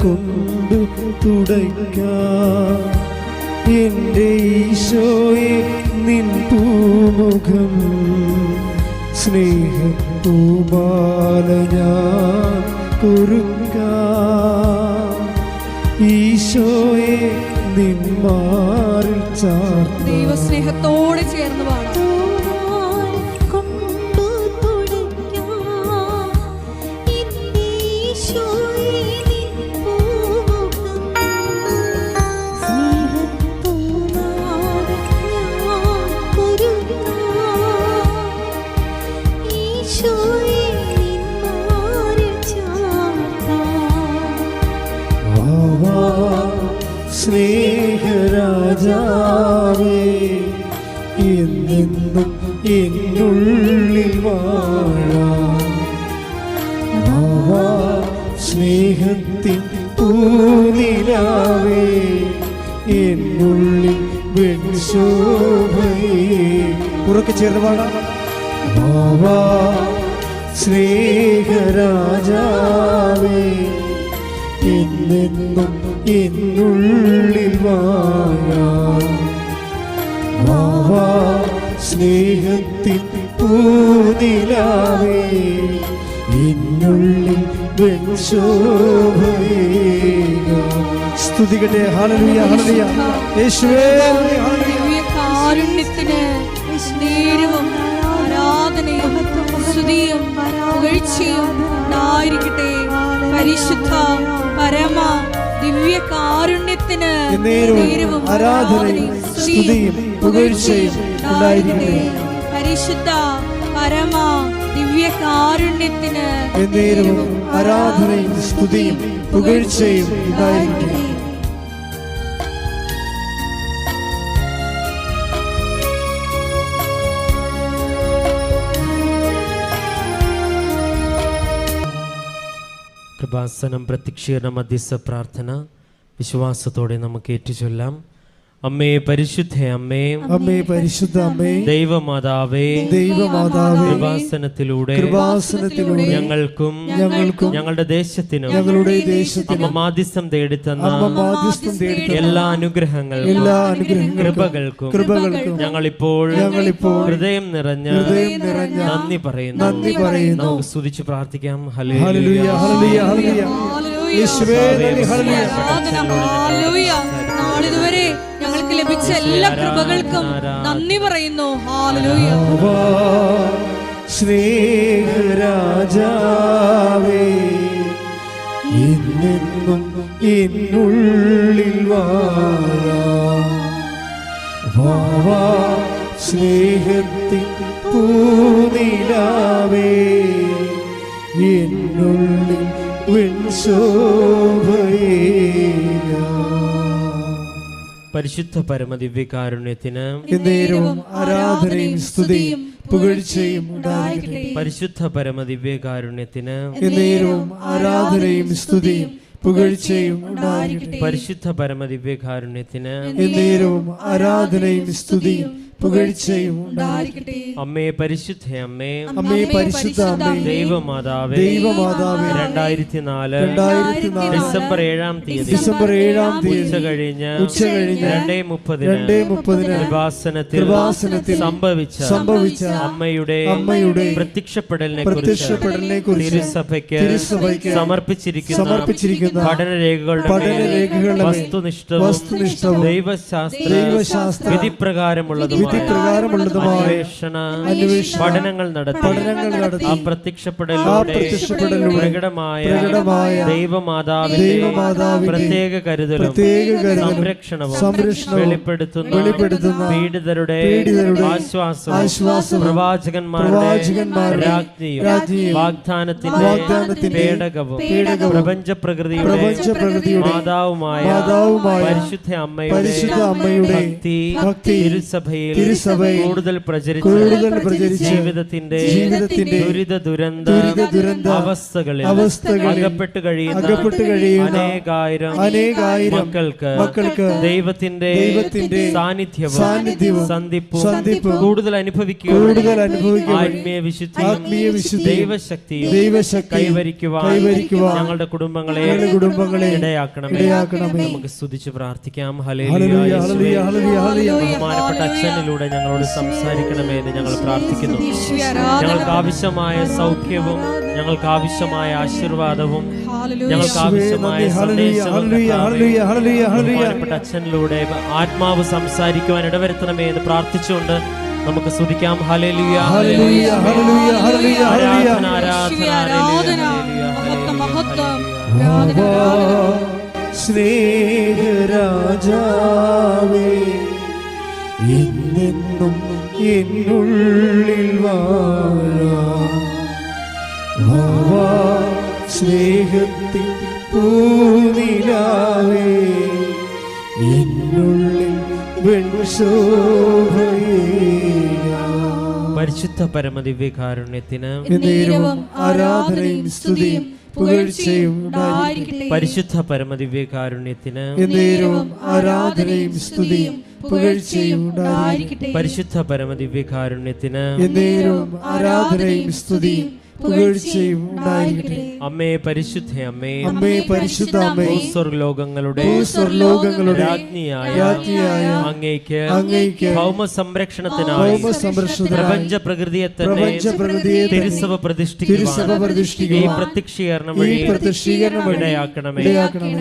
കൊണ്ടു തുടയ്ക്കാം. എൻ്റെ ഈശോയെ നിൻ പൂമുഖം സ്നേഹപ്പൂമാല ഞാൻ ഒരുക്കാം. ഈശോയെ നിൻ മാറിൽ ചാർത്താം. ദൈവസ്നേഹത്തോടെ ചേർന്ന് പാടാം. സ്നേഹരാജാവേ എന്നെന്നും എന്നുള്ളിൽ വാഴാം. സ്നേഹത്തിൻ പൂനിലാവേ എന്നുള്ളിൽ വെൺശോഭയേ. ഉറക്കെ ചേർന്ന് പാടാം. സ്നേഹരാജാവേ എന്നെന്നും എന്നുള്ളിൽ വാഴാം. സ്നേഹത്തിൻ പൂനിലാവേ എന്നുള്ളിൽ വെൺശോഭയേ. സ്തുതിക്കട്ടെ. ഹല്ലേലൂയ ഹല്ലേലൂയ. യേശുവേ ഹല്ലേലൂയ. കാരുണ്യത്തിന് സ്നേഹവും ആരാധനയും സ്തുതിയും പുകഴ്ചയും ഉണ്ടായിരിക്കട്ടെ. പരിശുദ്ധ പരമ ദിവ്യ കാരുണ്യത്തിന് നേരവും ആരാധനയും സ്തുതിയും പുകഴ്ചയും ഉണ്ടായിരിക്കട്ടെ. പരിശുദ്ധ പരമ ദിവ്യ കാരുണ്യത്തിന് നേരവും ആരാധനയും സ്തുതിയും പുകഴ്ചയും ഉണ്ടായിരിക്കട്ടെ. കൃപാസനം പ്രത്യക്ഷീകരണ മധ്യസ്ഥ പ്രാർത്ഥന വിശ്വാസത്തോടെ നമുക്ക് ഏറ്റുചൊല്ലാം. അമ്മേ പരിശുദ്ധ അമ്മേ, അമ്മേ പരിശുദ്ധ അമ്മേ, ദൈവമാതാവേ, ദൈവമാതാവേ, കൃപാസനത്തിലൂടെ ഞങ്ങൾക്കും ഞങ്ങളുടെ ദേശത്തിനും അമ്മ മാധ്യസ്ഥം തേടിത്തന്ന എല്ലാ അനുഗ്രഹങ്ങൾക്കും കൃപകൾക്കും ഞങ്ങളിപ്പോൾ ഹൃദയം നിറഞ്ഞ നന്ദി പറയുന്നു. നമുക്ക് സ്തുതിച്ച് പ്രാർത്ഥിക്കാം. ഹല്ലേലൂയ ഹല്ലേലൂയ ഹല്ലേലൂയ. നാളിതുവരെ ഞങ്ങൾക്ക് ലഭിച്ച എല്ലാ കൃപകൾക്കും നന്ദി പറയുന്നു. ഹല്ലേലൂയ. സ്നേഹരാജാവേ എന്നെന്നും എന്നുള്ളിൽ വാഴാം. സ്നേഹത്തിൻ പൂനിലാവേ എന്നുള്ളിൽ പരിശുദ്ധ പരമദിവ്യകാരുണ്യത്തിന് നേരവും ആരാധനയും സ്തുതിയും പുകഴ്ചയും ഉണ്ടായിരിക്കട്ടെ. പരിശുദ്ധ പരമദിവ്യകാരുണ്യത്തിന് നേരവും ആരാധനയും സ്തുതിയും പുകഴ്ചയും ഉണ്ടായിരിക്കട്ടെ. പരിശുദ്ധ പരമദിവ്യകാരുണ്യത്തിന് നേരവും ആരാധനയും സ്തുതിയും പുകഴ്ചയും ഉണ്ടായിരിക്കട്ടെ. അമ്മേ പരിശുദ്ധ അമ്മേ, അമ്മേ പരിശുദ്ധ അമ്മേ, ദൈവമാതാവേ, ദൈവമാതാവേ, 2004 ഡിസംബർ 7-ാം തീയതി ഉച്ച കഴിഞ്ഞ് 2:30 കൃപാസനത്തിൽ സംഭവിച്ച അമ്മയുടെ പ്രത്യക്ഷപ്പെടലിനെ കുറിച്ച് തിരുസഭയ്ക്ക് സമർപ്പിച്ചിരിക്കുന്ന പഠനരേഖകളുടെ വസ്തുനിഷ്ഠവും ദൈവശാസ്ത്ര വിധിപ്രകാരമുള്ളതും പഠനങ്ങൾ നടത്തി ആ പ്രത്യക്ഷപ്പെടലിലൂടെ പ്രകടമായ ദൈവമാതാവിന്റെ പ്രത്യേക കരുതലും സംരക്ഷണവും വെളിപ്പെടുത്തുന്ന പീഡിതരുടെ ആശ്വാസവും പ്രവാചകന്മാരുടെ രാജ്ഞിയും വാഗ്ദാനത്തിന്റെ പേടകവും പ്രപഞ്ച പ്രകൃതിയുടെ മാതാവുമായ പരിശുദ്ധ അമ്മയുടെ ഭക്തി തിരുസഭയിൽ തിരുസഭയിൽ കൂടുതൽ പ്രചരിച്ച് ജീവിതത്തിന്റെ ദുരിത ദുരന്ത അവസ്ഥകളിൽ അകപ്പെട്ട് കഴിയുന്ന അനേകായിരം മക്കൾക്ക് ദൈവത്തിന്റെ സാന്നിധ്യവും സന്ധിപ്പും കൂടുതൽ അനുഭവിക്കുക ആത്മീയ വിശുദ്ധിയും ദൈവശക്തിയും കൈവരിക്കുവാൻ ഞങ്ങളുടെ കുടുംബങ്ങളെ ഇടയാക്കണമേ. നമുക്ക് സ്തുതിച്ച് പ്രാർത്ഥിക്കാം. ഹല്ലേലൂയ. ബഹുമാനപ്പെട്ട അച്ഛനിലൂടെ ഞങ്ങളോട് സംസാരിക്കണമേ എന്ന് ഞങ്ങൾ പ്രാർത്ഥിക്കുന്നു. ഞങ്ങൾക്ക് ആവശ്യമായ സൗഖ്യവും ഞങ്ങൾക്ക് ആവശ്യമായ ആശീർവാദവും ഞങ്ങൾക്ക് ആവശ്യമായ സന്ദേശവും ബഹുമാനപ്പെട്ട അച്ഛനിലൂടെ ആത്മാവ് സംസാരിക്കുവാൻ ഇടവരുത്തണമേ എന്ന് പ്രാർത്ഥിച്ചുകൊണ്ട് നമുക്ക് സ്തുതിക്കാം. ഹല്ലേലൂയ, ഹല്ലേലൂയ, ഹല്ലേലൂയ, ഹല്ലേലൂയ, ആരാധന, ആരാധന, ആരാധന, മഹത്വം, സ്നേഹരാജാവേ, എന്നെന്നും എന്നുള്ളിൽ വാഴാം. സ്നേഹത്തിൻ പൂനിലാവേ, എന്നുള്ളിൽ പരിശുദ്ധ പരമദിവ്യകാരുണ്യത്തിന് ആരാധനയും സ്തുതിയും പുകഴ്ചയും ഉണ്ടായിരിക്കട്ടെ. പരിശുദ്ധ പരമദിവ്യകാരുണ്യത്തിന് ആരാധനയും സ്തുതിയും പുകഴ്ചയും ഉണ്ടായിരിക്കട്ടെ. പരിശുദ്ധ പരമദിവ്യകാരുണ്യത്തിന് ആരാധനയും സ്തുതിയും പുകഴ്ചയും ഉണ്ടായിരിക്കട്ടെ. അമ്മേ പരിശുദ്ധ അമ്മേ, അമ്മേ പരിശുദ്ധ അമ്മേ, സ്വർലോകങ്ങളുടെ രാജ്ഞിയായ അങ്ങേക്ക് ഭൗമ സംരക്ഷണത്തിനായി പ്രപഞ്ച പ്രകൃതിയെ തന്നെ തിരുസഭ പ്രതിഷ്ഠിക്കുക ഈ പ്രത്യക്ഷീകരണം വഴി ഇടയാക്കണമേ.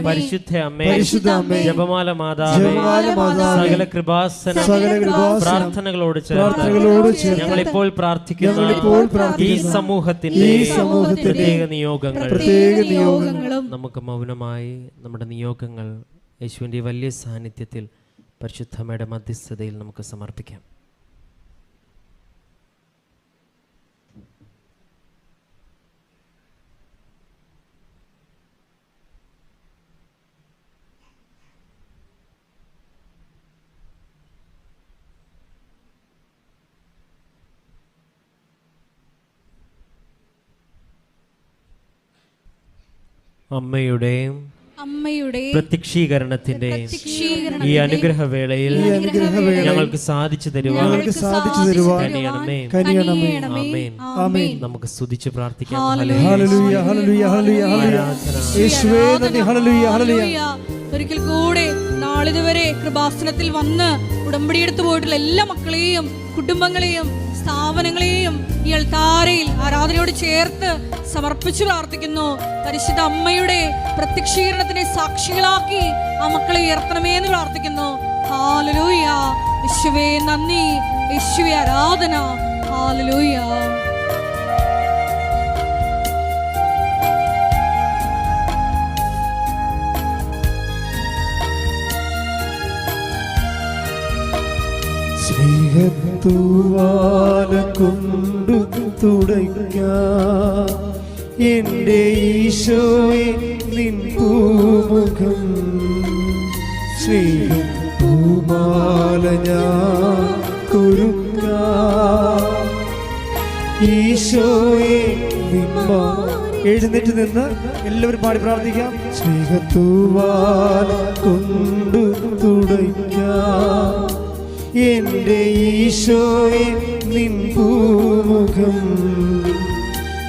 പരിശുദ്ധ അമ്മേ, ജപമാല മാതാവേ, സകല കൃപാസന പ്രാർത്ഥനകളോട് ചേർന്ന് ഞങ്ങളിപ്പോൾ പ്രാർത്ഥിക്കുന്നു ഈ സമൂഹത്തിൽ പ്രത്യേക നിയോഗങ്ങളും നമുക്ക് മൗനമായി നമ്മുടെ നിയോഗങ്ങൾ യേശുവിൻ്റെ വലിയ സാന്നിധ്യത്തിൽ പരിശുദ്ധമ്മയുടെ മധ്യസ്ഥതയിൽ നമുക്ക് സമർപ്പിക്കാം. അമ്മയുടെ പ്രത്യക്ഷീകരണത്തിന്റെ ഈ അനുഗ്രഹവേളയിൽ ഞങ്ങൾക്ക് സാധിച്ചു തരുവാൻ നമുക്ക് സ്തുതിച്ച് പ്രാർത്ഥിക്കാം. ഒരിക്കൽ കൂടെ നാളിതുവരെ കൃപാസനത്തിൽ വന്ന് ഉടമ്പടിയെടുത്തു പോയിട്ടുള്ള എല്ലാ മക്കളെയും കുടുംബങ്ങളെയും സ്ഥാപനങ്ങളെയും ഈ അൾത്താരയിൽ ആരാധനയോട് ചേർത്ത് സമർപ്പിച്ചു പ്രാർത്ഥിക്കുന്നു. പരിശുദ്ധ അമ്മയുടെ പ്രത്യക്ഷീകരണത്തിന്റെ സാക്ഷികളാക്കി ആ മക്കളെ ഉയർത്തണമേ എന്ന് പ്രാർത്ഥിക്കുന്നു. ഹല്ലേലൂയ. യേശുവേ നന്ദി, യേശുവേ ആരാധന. ഹല്ലേലൂയ. സ്നേഹത്തൂവാല കൊണ്ടു തുടയ്ക്കാം എൻ്റെ ഈശോയെ നിൻ പൂമുഖം. സ്നേഹപ്പൂമാല ഞാൻ കുരുക്കാം ഈശോയെ നിമ്മ. എഴുന്നേറ്റ് നിന്ന് എല്ലാവരും പാടി പ്രാർത്ഥിക്കാം. സ്നേഹത്തൂവാല കൊണ്ടു തുടയ്ക്കാം എൻ്റെ ഈശോയെ നിൻ പൂമുഖം.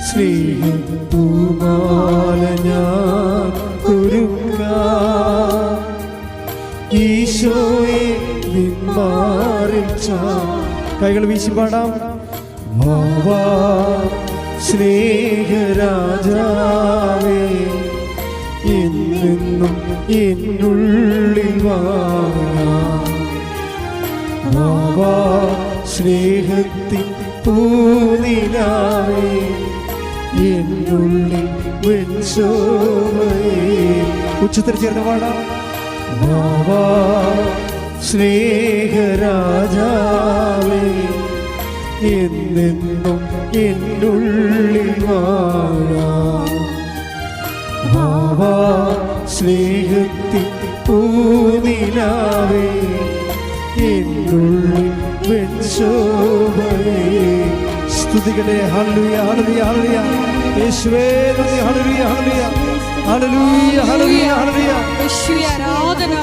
സ്നേഹപ്പൂമാല ഞാൻ കുരുക്കാം ഈശോയെ നിൻ മാറിൽ ചാം. കൈകൾ വീശി പാടാം. വാ സ്നേഹരാജാവേ, എന്നെന്നും എന്നുള്ളിൽ വാഴാം. സ്നേഹത്തിൻ പൂനിലാവേ, എന്നുള്ളിൽ ഉച്ചത്തിൽ ചേർന്ന് പാടാം. സ്നേഹരാജാവേ, എന്നെന്നും എന്നുള്ളിൽ വാഴാം. സ്നേഹത്തിൻ പൂനിലാവേ, എന്നുള്ളിൽ വെൺശോഭയേ. സ്തുതികളെ ഹല്ലേലൂയ ഹല്ലേലൂയ ഹല്ലേലൂയ. യേശുവേ നന്ദി. ഹല്ലേലൂയ ഹല്ലേലൂയ ഹല്ലേലൂയ ഹല്ലേലൂയ ഹല്ലേലൂയ. യേശുവേ ആരാധന,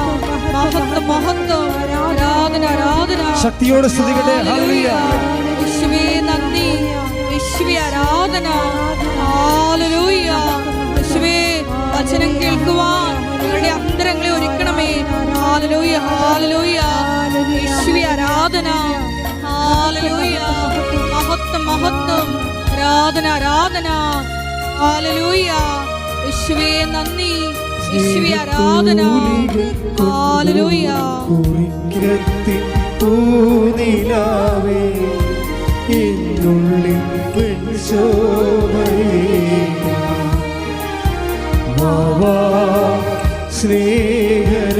മഹത്വം മഹത്വം, ആരാധന ആരാധന. ശക്തിയോടെ സ്തുതികളെ ഹല്ലേലൂയ. യേശുവേ നന്ദി, യേശുവേ ആരാധന. ഹല്ലേലൂയ. യേശുവേ വചനം കേൾക്കുവാൻ ഞങ്ങളുടെ അന്തരങ്ങളെ ഒരുക്കണമേ. ഹല്ലേലൂയ ഹല്ലേലൂയ. യേശുവേ ആരാധന. ഹല്ലേലൂയ. മഹത്വം മഹത്വം, ആരാധന ആരാധന. ഹല്ലേലൂയ. യേശുവേ നന്ദി, യേശുവേ ആരാധന. ഹല്ലേലൂയ. കുറിക്കത്തിൻ പൂനിലാവേ എന്നുള്ളിൽ വെൺശോഭയേ. വാവാ സ്നേഹരാജാവേ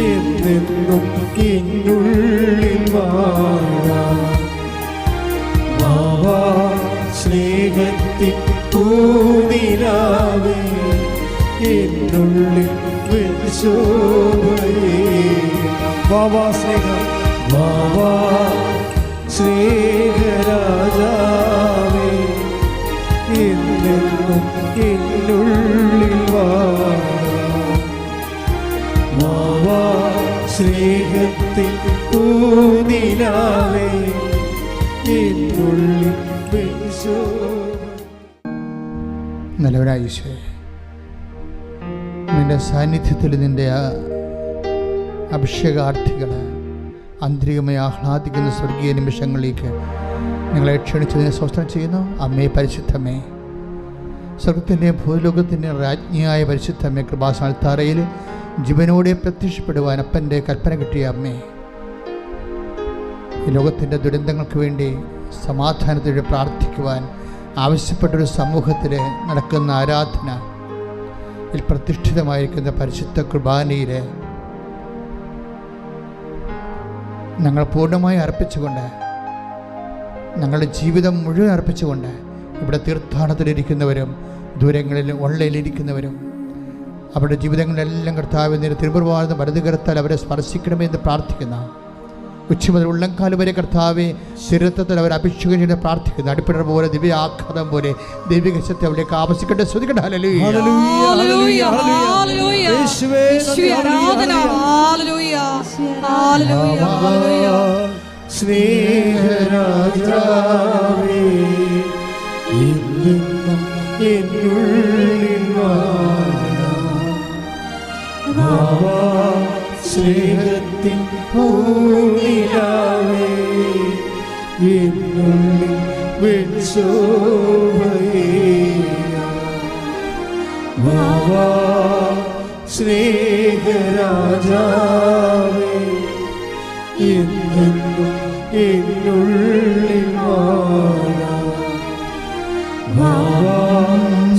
എന്നെന്നും എന്നുള്ളിൽ വാഴാം. വാവാ സ്നേഹത്തിൻ പൂനിലാവേ എന്നുള്ളിൽ വെൺശോഭയേ. വാവാ സ്നേഹം, വാവാ സ്നേഹരാജാവേ എന്നെന്നും എന്നുള്ളിൽ വാഴാം. വാവാ സ്നേഹത്തിൻ പൂനിലാവേ എന്നുള്ളിൽ വെൺശോഭ. നല്ലവനായ ഈശോയെ, നിൻ്റെ സാന്നിധ്യത്തിൽ നിൻ്റെ അഭിഷേകാർത്ഥികൾ ആന്തരികമായി ആഹ്ലാദിക്കുന്ന സ്വർഗീയ നിമിഷങ്ങളിലേക്ക് നിങ്ങളെ ക്ഷണിച്ചതിനെ സ്വസ്ഥം ചെയ്യുന്നു. അമ്മേ പരിശുദ്ധമേ, സ്വർഗത്തിൻ്റെ ഭൂലോകത്തിൻ്റെ രാജ്ഞിയായ പരിശുദ്ധമേ, കൃപാസനത്താറയിൽ ജീവനോടെ പ്രത്യക്ഷപ്പെടുവാൻ അപ്പൻ്റെ കൽപ്പന കിട്ടിയ അമ്മേ, ഈ ലോകത്തിൻ്റെ ദുരന്തങ്ങൾക്ക് വേണ്ടി സമാധാനത്തോടെ പ്രാർത്ഥിക്കുവാൻ ആവശ്യപ്പെട്ടൊരു സമൂഹത്തിൽ നടക്കുന്ന ആരാധന പ്രതിഷ്ഠിതമായിരിക്കുന്ന പരിശുദ്ധ കുർബാനയിൽ ഞങ്ങൾ പൂർണ്ണമായി അർപ്പിച്ചുകൊണ്ട്, ഞങ്ങളുടെ ജീവിതം മുഴുവൻ അർപ്പിച്ചുകൊണ്ട് ഇവിടെ തീർത്ഥാടനത്തിലിരിക്കുന്നവരും ദൂരങ്ങളിൽ ഓൺലൈനിലിരിക്കുന്നവരും അവരുടെ ജീവിതങ്ങളിലെല്ലാം കർത്താവിൻ്റെ തിരുമുറുവാർന്ന വലതുകരത്താൽ അവരെ സ്പർശിക്കണമെന്ന് പ്രാർത്ഥിക്കുന്ന, ഉച്ച മുതൽ ഉള്ളംകാല് വരെ കർത്താവെ ശരീരത്തിൽ അവർ അഭിഷേകം ചെയ്ത് പ്രാർത്ഥിക്കുന്നു. അടിപ്പിടർ പോലെ ദിവ്യാഘാതം പോലെ ദൈവിക ശക്തി അവരിലേക്ക് ആവശ്യിക്കട്ടെ. ശ്രുതിക്കട്ടെ. ഹല്ലേലൂയ ഹല്ലേലൂയ ഹല്ലേലൂയ. യേശുവേ ആരാധന. ഹല്ലേലൂയ ഹല്ലേലൂയ ഹല്ലേലൂയ. സ്നേഹരാജാവേ എന്നെന്നും എന്നുള്ളിൽ വാഴാം. വാവാ സ്നേഹത്തിൻ പൂനിലാവേ എന്നുള്ളിൽ വെൺശോഭയേ. വാവാ സ്നേഹരാജാവേ എന്നെന്നും എന്നുള്ളിൽ വാഴാം. വാവാ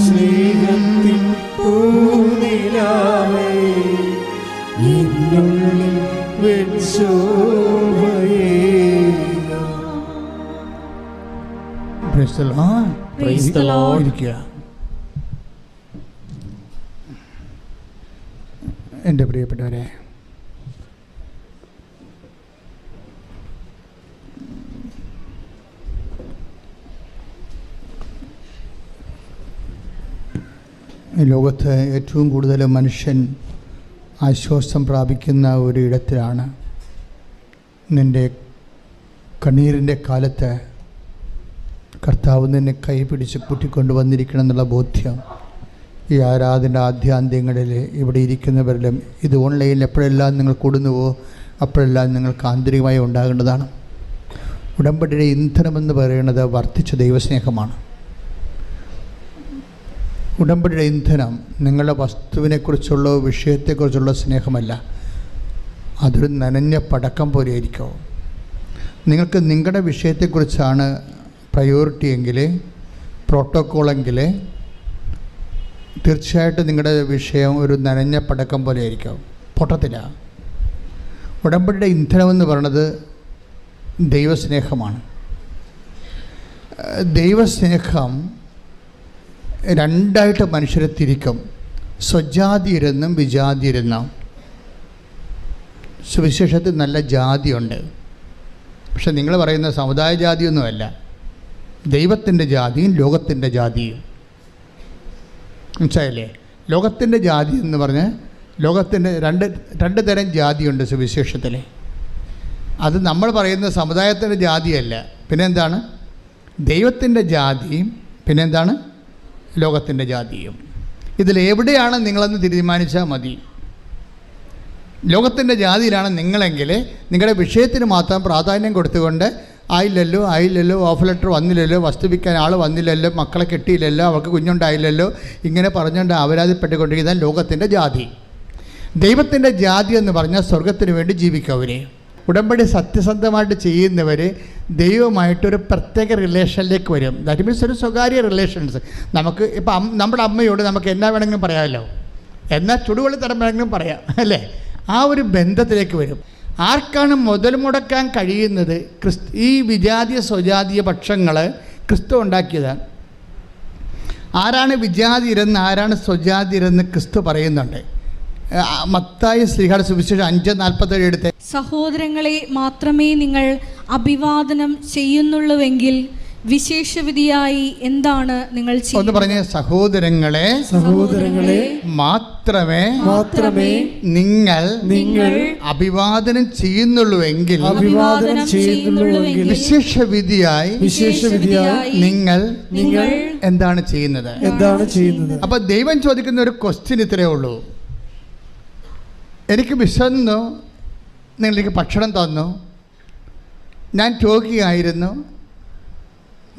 സ്നേഹത്തിൻ പൂനിലാവേ എന്നുള്ളിൽ വെൺശോഭയേ. Praise the Lord. ഇരിക്കുക. എൻ്റെ പ്രിയപ്പെട്ടവരെ, ഈ ലോകത്ത് ഏറ്റവും കൂടുതൽ മനുഷ്യൻ ആശ്വാസം പ്രാപിക്കുന്ന ഒരു ഇടത്തിലാണ് നിൻ്റെ കണ്ണീരിൻ്റെ കാലത്ത് കർത്താവ് നിന്നെ കൈപിടിച്ച് കൂട്ടിക്കൊണ്ടുവന്നിരിക്കണം എന്നുള്ള ബോധ്യം ഈ ആരാധന ആദ്യാന്ത്യങ്ങളിൽ ഇവിടെ ഇരിക്കുന്നവരിലും ഇത് ഓൺലൈനിൽ എപ്പോഴെല്ലാം നിങ്ങൾ കൂടുന്നുവോ അപ്പോഴെല്ലാം നിങ്ങൾക്ക് ആന്തരികമായി ഉണ്ടാകേണ്ടതാണ്. ഉടമ്പടിയുടെ ഇന്ധനമെന്ന് പറയുന്നത് വർദ്ധിച്ച ദൈവസ്നേഹമാണ്. ഉടമ്പടിയുടെ ഇന്ധനം നിങ്ങളുടെ വസ്തുവിനെക്കുറിച്ചുള്ള വിഷയത്തെക്കുറിച്ചുള്ള സ്നേഹമല്ല, അതൊരു നനഞ്ഞ പടക്കം പോലെ ആയിരിക്കും. നിങ്ങൾക്ക് നിങ്ങളുടെ വിഷയത്തെക്കുറിച്ചാണ് പ്രയോറിറ്റി എങ്കിൽ, പ്രോട്ടോക്കോളെങ്കിൽ തീർച്ചയായിട്ടും നിങ്ങളുടെ വിഷയം ഒരു നനഞ്ഞ പടക്കം പോലെ ആയിരിക്കും, പൊട്ടത്തില്ല. ഉടമ്പടിയുടെ ഇന്ധനമെന്ന് പറയുന്നത് ദൈവസ്നേഹമാണ്. ദൈവസ്നേഹം രണ്ടായിട്ട് മനുഷ്യരെ തിരിക്കും, സ്വജാതിയരെന്നും വിജാതിയരെന്നും. സുവിശേഷത്തിൽ നല്ല ജാതിയുണ്ട്. പക്ഷെ നിങ്ങൾ പറയുന്ന സമുദായ ജാതിയൊന്നുമല്ല, ദൈവത്തിൻ്റെ ജാതിയും ലോകത്തിൻ്റെ ജാതിയും. മനസ്സിലായില്ലേ? ലോകത്തിൻ്റെ ജാതി എന്ന് പറഞ്ഞാൽ ലോകത്തിൻ്റെ രണ്ട് തരം ജാതിയുണ്ട് സുവിശേഷത്തിൽ. അത് നമ്മൾ പറയുന്ന സമുദായത്തിൻ്റെ ജാതിയല്ല. പിന്നെന്താണ്? ദൈവത്തിൻ്റെ ജാതിയും പിന്നെന്താണ്? ലോകത്തിൻ്റെ ജാതിയും. ഇതിലെവിടെയാണ് നിങ്ങളെന്ന് തീരുമാനിച്ചാൽ മതി. ലോകത്തിൻ്റെ ജാതിയിലാണ് നിങ്ങളെങ്കിൽ നിങ്ങളുടെ വിഷയത്തിന് മാത്രം പ്രാധാന്യം കൊടുത്തുകൊണ്ട് ആയില്ലല്ലോ ഓഫ് ലെറ്റർ വന്നില്ലല്ലോ, വസ്തു വിൽക്കാൻ ആൾ വന്നില്ലല്ലോ, മക്കളെ കെട്ടിയില്ലല്ലോ, അവർക്ക് കുഞ്ഞുണ്ടായില്ലല്ലോ, ഇങ്ങനെ പറഞ്ഞുകൊണ്ട് അപരാധപ്പെട്ടുകൊണ്ടിരിക്കുന്ന ലോകത്തിൻ്റെ ജാതി. ദൈവത്തിൻ്റെ ജാതി എന്ന് പറഞ്ഞാൽ സ്വർഗത്തിന് വേണ്ടി ജീവിക്കവരെ, ഉടമ്പടി സത്യസന്ധമായിട്ട് ചെയ്യുന്നവർ ദൈവമായിട്ടൊരു പ്രത്യേക റിലേഷനിലേക്ക് വരും. ദാറ്റ് മീൻസ് ഒരു സ്വകാര്യ റിലേഷൻസ്. നമുക്ക് ഇപ്പം നമ്മുടെ അമ്മയോട് നമുക്ക് എന്നാ വേണമെങ്കിലും പറയാമല്ലോ, എന്നാൽ ചുടുവെള്ളി തരം വേണമെങ്കിലും പറയാം അല്ലേ? ആ ഒരു ബന്ധത്തിലേക്ക് വരും. ആർക്കാണ് മുതൽ മുടക്കാൻ കഴിയുന്നത്? ഈ വിജാതീയ സ്വജാതീയ പക്ഷങ്ങൾ ക്രിസ്തു ഉണ്ടാക്കിയതാണ്. ആരാണ് വിജാതിരെന്ന് ആരാണ് സ്വജാതിരെന്ന് ക്രിസ്തു പറയുന്നുണ്ട്. മത്തായി ശ്രീഹാട് സുവിശേഷം 5:47 എടുത്ത്, സഹോദരങ്ങളെ മാത്രമേ നിങ്ങൾ അഭിവാദനം ചെയ്യുന്നുള്ളൂവെങ്കിൽ വിശേഷവിധിയായി എന്താണ് നിങ്ങൾ ഒന്ന് പറഞ്ഞേ, സഹോദരങ്ങളെ മാത്രമേ നിങ്ങൾ അഭിവാദനം ചെയ്യുന്നുള്ളൂവെങ്കിൽ വിശേഷവിധിയായി നിങ്ങൾ എന്താണ് ചെയ്യുന്നത്? അപ്പൊ ദൈവം ചോദിക്കുന്ന ഒരു ക്വസ്റ്റ്യൻ ഇത്രയേ ഉള്ളൂ. എനിക്ക് വിശന്നു, നിങ്ങളെനിക്ക് ഭക്ഷണം തന്നു, ഞാൻ രോഗിയായിരുന്നു,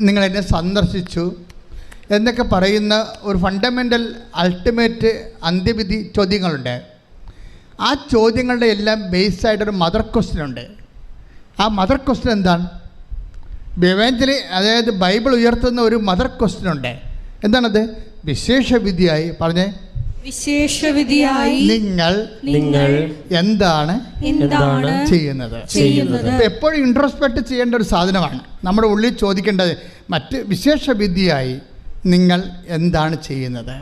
നിങ്ങളെന്നെ സന്ദർശിച്ചു എന്നൊക്കെ പറയുന്ന ഒരു ഫണ്ടമെൻ്റൽ അൾട്ടിമേറ്റ് അന്ത്യവിധി ചോദ്യങ്ങളുണ്ട്. ആ ചോദ്യങ്ങളുടെ എല്ലാം ബേസായിട്ടൊരു മദർ ക്വസ്റ്റ്യൻ ഉണ്ട്. ആ മദർ ക്വസ്റ്റ്യൻ എന്താണ്? എവഞ്ചലി, അതായത് ബൈബിൾ ഉയർത്തുന്ന ഒരു മദർ ക്വസ്റ്റ്യൻ ഉണ്ട്. എന്താണത്? വിശേഷവിധിയായി പറഞ്ഞേ, വിശേഷവിധിയായി നിങ്ങൾ എന്താണ് ചെയ്യുന്നത്? എപ്പോഴും ഇൻട്രോസ്പെക്ട് ചെയ്യേണ്ട ഒരു സാധനമാണ്. നമ്മുടെ ഉള്ളിൽ ചോദിക്കേണ്ടത് മറ്റ് വിശേഷവിധിയായി നിങ്ങൾ എന്താണ് ചെയ്യുന്നത്?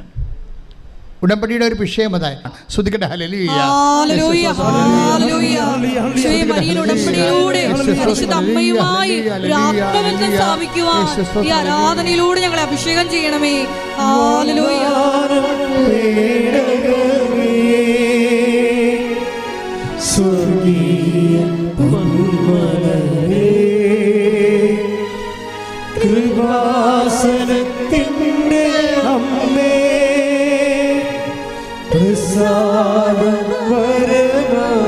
ഉടമ്പടിയുടെ ഒരു വിഷയം അതായി ശ്രുതിക്കട്ടെ. ഹല്ലേലൂയ, ഹല്ലേലൂയ, ഹല്ലേലൂയ. മരിയൻ ഉടമ്പടിയിലൂടെ പരിശുദ്ധ അമ്മയുമായി ഒരു ആത്മബന്ധം സ്ഥാപിക്കുവാൻ ഈ ആരാധനയിലൂടെ ഞങ്ങളെ അഭിഷേകം ചെയ്യണമേ. ഹല്ലേലൂയ. സ്വർഗീയ പൊന്മലരേ, കൃപാസനത്തിൻ്റെ അമ്മേ,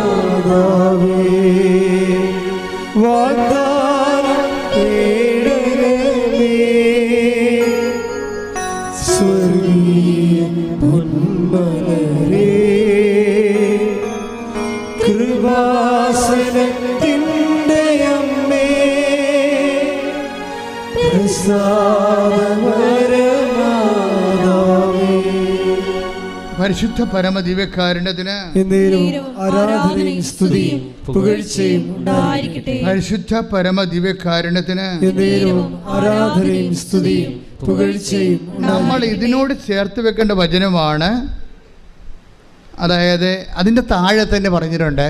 പ്രസാദപരമാതാവേ, വാഗ്ദാനം തേടണമേ, സ്വർഗീയ പൊന്മലരേ, കൃപാസനത്തിൻ്റെ അമ്മേ, പ്രസാദപരമാതാവേ. പരിശുദ്ധ പരമദിവ്യകാരുണ്യത്തിന് ആരാധനയും സ്തുതിയും പുകഴ്ചയും ഉണ്ടായിരിക്കട്ടെ. പരിശുദ്ധ പരമദിവ്യകാരുണ്യത്തിന് ആരാധനയും സ്തുതിയും പുകഴ്ചയും. നമ്മൾ ഇതിനോട് ചേർത്ത് വെക്കേണ്ട വചനമാണ്. അതായത് അതിൻ്റെ താഴെ തന്നെ പറഞ്ഞിട്ടുണ്ട്.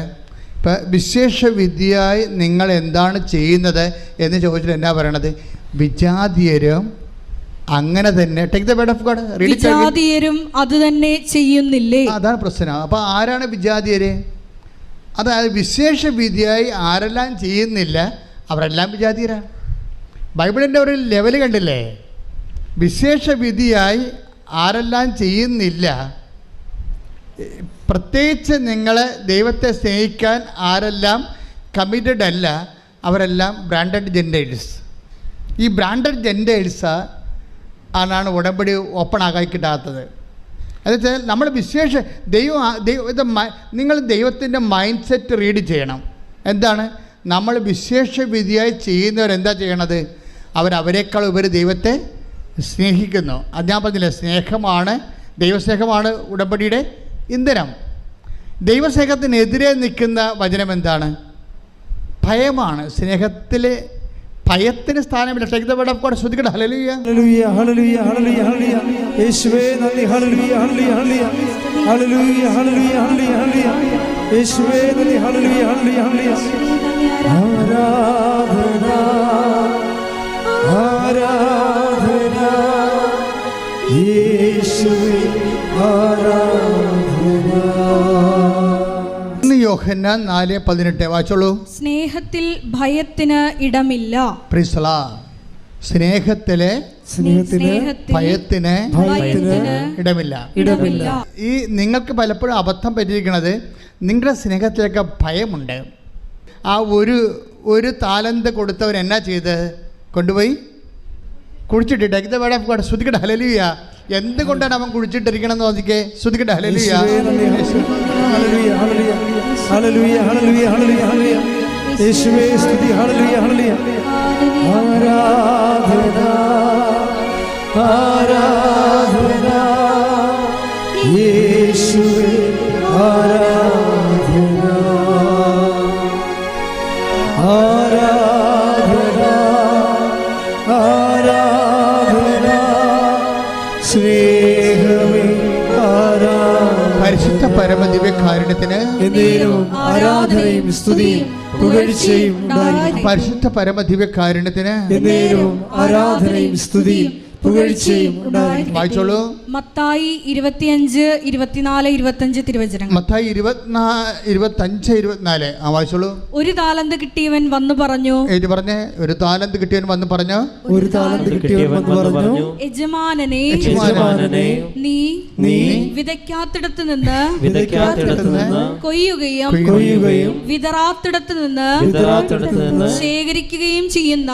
ഇപ്പം വിശേഷവിധിയായി നിങ്ങൾ എന്താണ് ചെയ്യുന്നത് എന്ന് ചോദിച്ചിട്ട് എന്നാ പറയണത്? വിജാതീയരും അങ്ങനെ തന്നെ, take the word of God, വിജാതീയരും അത് തന്നെ ചെയ്യുന്നില്ലേ? അതാണ് പ്രശ്നം. അപ്പോൾ ആരാണ് വിജാതീയര്? അതായത് വിശേഷവിധിയായി ആരെല്ലാം ചെയ്യുന്നില്ല അവരെല്ലാം വിജാതീയരാണ്. ബൈബിളിൻ്റെ ഒരു ലെവൽ കണ്ടില്ലേ? വിശേഷവിധിയായി ആരെല്ലാം ചെയ്യുന്നില്ല, പ്രത്യേകിച്ച് നിങ്ങൾ ദൈവത്തെ സ്നേഹിക്കാൻ ആരെല്ലാം കമ്മിറ്റഡ് അല്ല, അവരെല്ലാം ബ്രാൻഡഡ് ജെൻഡേഴ്സ്. ഈ ബ്രാൻഡഡ് ജെൻഡേഴ്സ് ആണ് ഉടമ്പടി ഓപ്പൺ ആക്കി കിട്ടാത്തത്. എന്നുവെച്ചാൽ നമ്മൾ നിങ്ങൾ ദൈവത്തിൻ്റെ മൈൻഡ് സെറ്റ് റീഡ് ചെയ്യണം. എന്താണ്? നമ്മൾ വിശേഷവിധിയായി ചെയ്യുന്നവരെന്താ ചെയ്യണത്? അവരേക്കാൾ ഉപരി ദൈവത്തെ സ്നേഹിക്കുന്നു. അത് ഞാൻ പറഞ്ഞില്ലേ, സ്നേഹമാണ്, ദൈവസ്നേഹമാണ് ഉടമ്പടിയുടെ ഇന്ധനം. ദൈവസ്നേഹത്തിനെതിരെ നിൽക്കുന്ന വചനം എന്താണ്? ഭയമാണ്. സ്നേഹത്തിൽ ഭയത്തിന് സ്ഥാനമില്ല. Take the word of God. ശ്രദ്ധിക്കട്ടെ. ഹല്ലേലൂയ, ഹല്ലേലൂയ, ഹല്ലേലൂയ, ഹല്ലേലൂയ, ഹല്ലേലൂയ. യേശുവേ നന്ദി. ഹല്ലേലൂയ, ഹല്ലേലൂയ, ഹല്ലേലൂയ. ഹല്ലേലൂയ ഹല്ലേലൂയ ഹല്ലേലൂയ ഹല്ലേലൂയ യേശുവേ നന്ദി ഹല്ലേലൂയ ഹല്ലേലൂയ ഹല്ലേലൂയ ആരാധന ആരാധന യേശുവേ ആരാധന. യോഹന്നാൻ 4:18 വായിച്ചോളൂ. സ്നേഹത്തിൽ ഭയത്തിന് ഇടമില്ല. Praise the Lord. സ്നേഹത്തിലെ ഭയത്തിന് ഇടമില്ല. ഈ നിങ്ങൾക്ക് പലപ്പോഴും അബദ്ധം പറ്റിയിരിക്കുന്നത് നിങ്ങളുടെ സ്നേഹത്തിലൊക്കെ ഭയമുണ്ട്. ആ ഒരു താലന്ത് കൊടുത്തവൻ എന്നാ ചെയ്ത് കൊണ്ടുപോയി കുഴിച്ചിട്ടിട്ട് ശ്രുതിക്കട്ടെ ഹല്ലേലൂയ. എന്തുകൊണ്ടാണ് അവൻ കുഴിച്ചിട്ടിരിക്കണം എന്ന് നോക്കിക്കേ. ശ്രുതിക്കട്ടെ ഹല്ലേലൂയ ഹല്ലേലൂയ ഹല്ലേലൂയ ഹല്ലേലൂയ ഹല്ലേലൂയ യേശുവേ സ്തുതി ഹല്ലേലൂയ ഹല്ലേലൂയ ആരാധന ആരാധന യേശുവേ ആരാധന ആരാധന ആരാധന സ്നേഹമേ ആരാധന. പരിശുദ്ധ പരമദിവ്യകാരുണ്യത്തിന് ആരാധനയും സ്തുതിയും പുകഴ്ചയും ഉണ്ടായിരിക്കട്ടെ. പരിശുദ്ധ പരമദിവ്യകാരുണ്യത്തിന് ആരാധനയും സ്തുതിയും പുകഴ്ചയും ഉണ്ടായിരിക്കട്ടെ. വായിച്ചോളൂ. മത്തായി 25, 24, 25 തിരുവചനങ്ങൾ. മത്തായി 25, 24 വായിച്ചോളൂ. ഒരു താലന്ത് കിട്ടിയവൻ വന്നു പറഞ്ഞു. എഴുതി പറഞ്ഞേ. ഒരു താലന്ത് കിട്ടിയവൻ വന്ന് പറഞ്ഞു. ഒരു താലന്ത് കിട്ടിയവൻ വന്ന് പറഞ്ഞു യജമാനനെ നീ വിതയ്ക്കാത്തിടത്ത് നിന്ന് കൊയ്യുകയും വിതറാത്തിടത്ത് നിന്ന് ശേഖരിക്കുകയും ചെയ്യുന്ന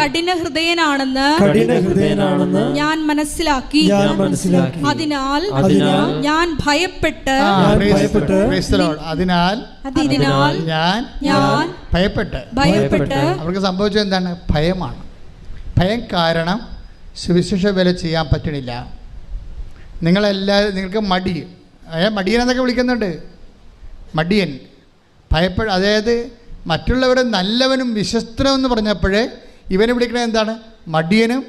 കഠിന ഹൃദയനാണെന്ന് ഞാൻ മനസ്സിലാക്കി. അതിനാൽ ഞാൻ ഭയപ്പെട്ട് ഞാൻ ഭയപ്പെട്ട്. അവർക്ക് സംഭവിച്ചത് എന്താണ്? ഭയമാണ്. ഭയം കാരണം സുവിശേഷ വേല ചെയ്യാൻ പറ്റണില്ല. നിങ്ങൾക്ക് മടിയൻ എന്നൊക്കെ വിളിക്കുന്നുണ്ട്. മടിയൻ അതായത് മറ്റുള്ളവരെ നല്ലവനും വിശ്വസ്തനും എന്ന് പറഞ്ഞപ്പോഴേ ഇവനെ വിളിക്കണത് എന്താണ്? മടിയനും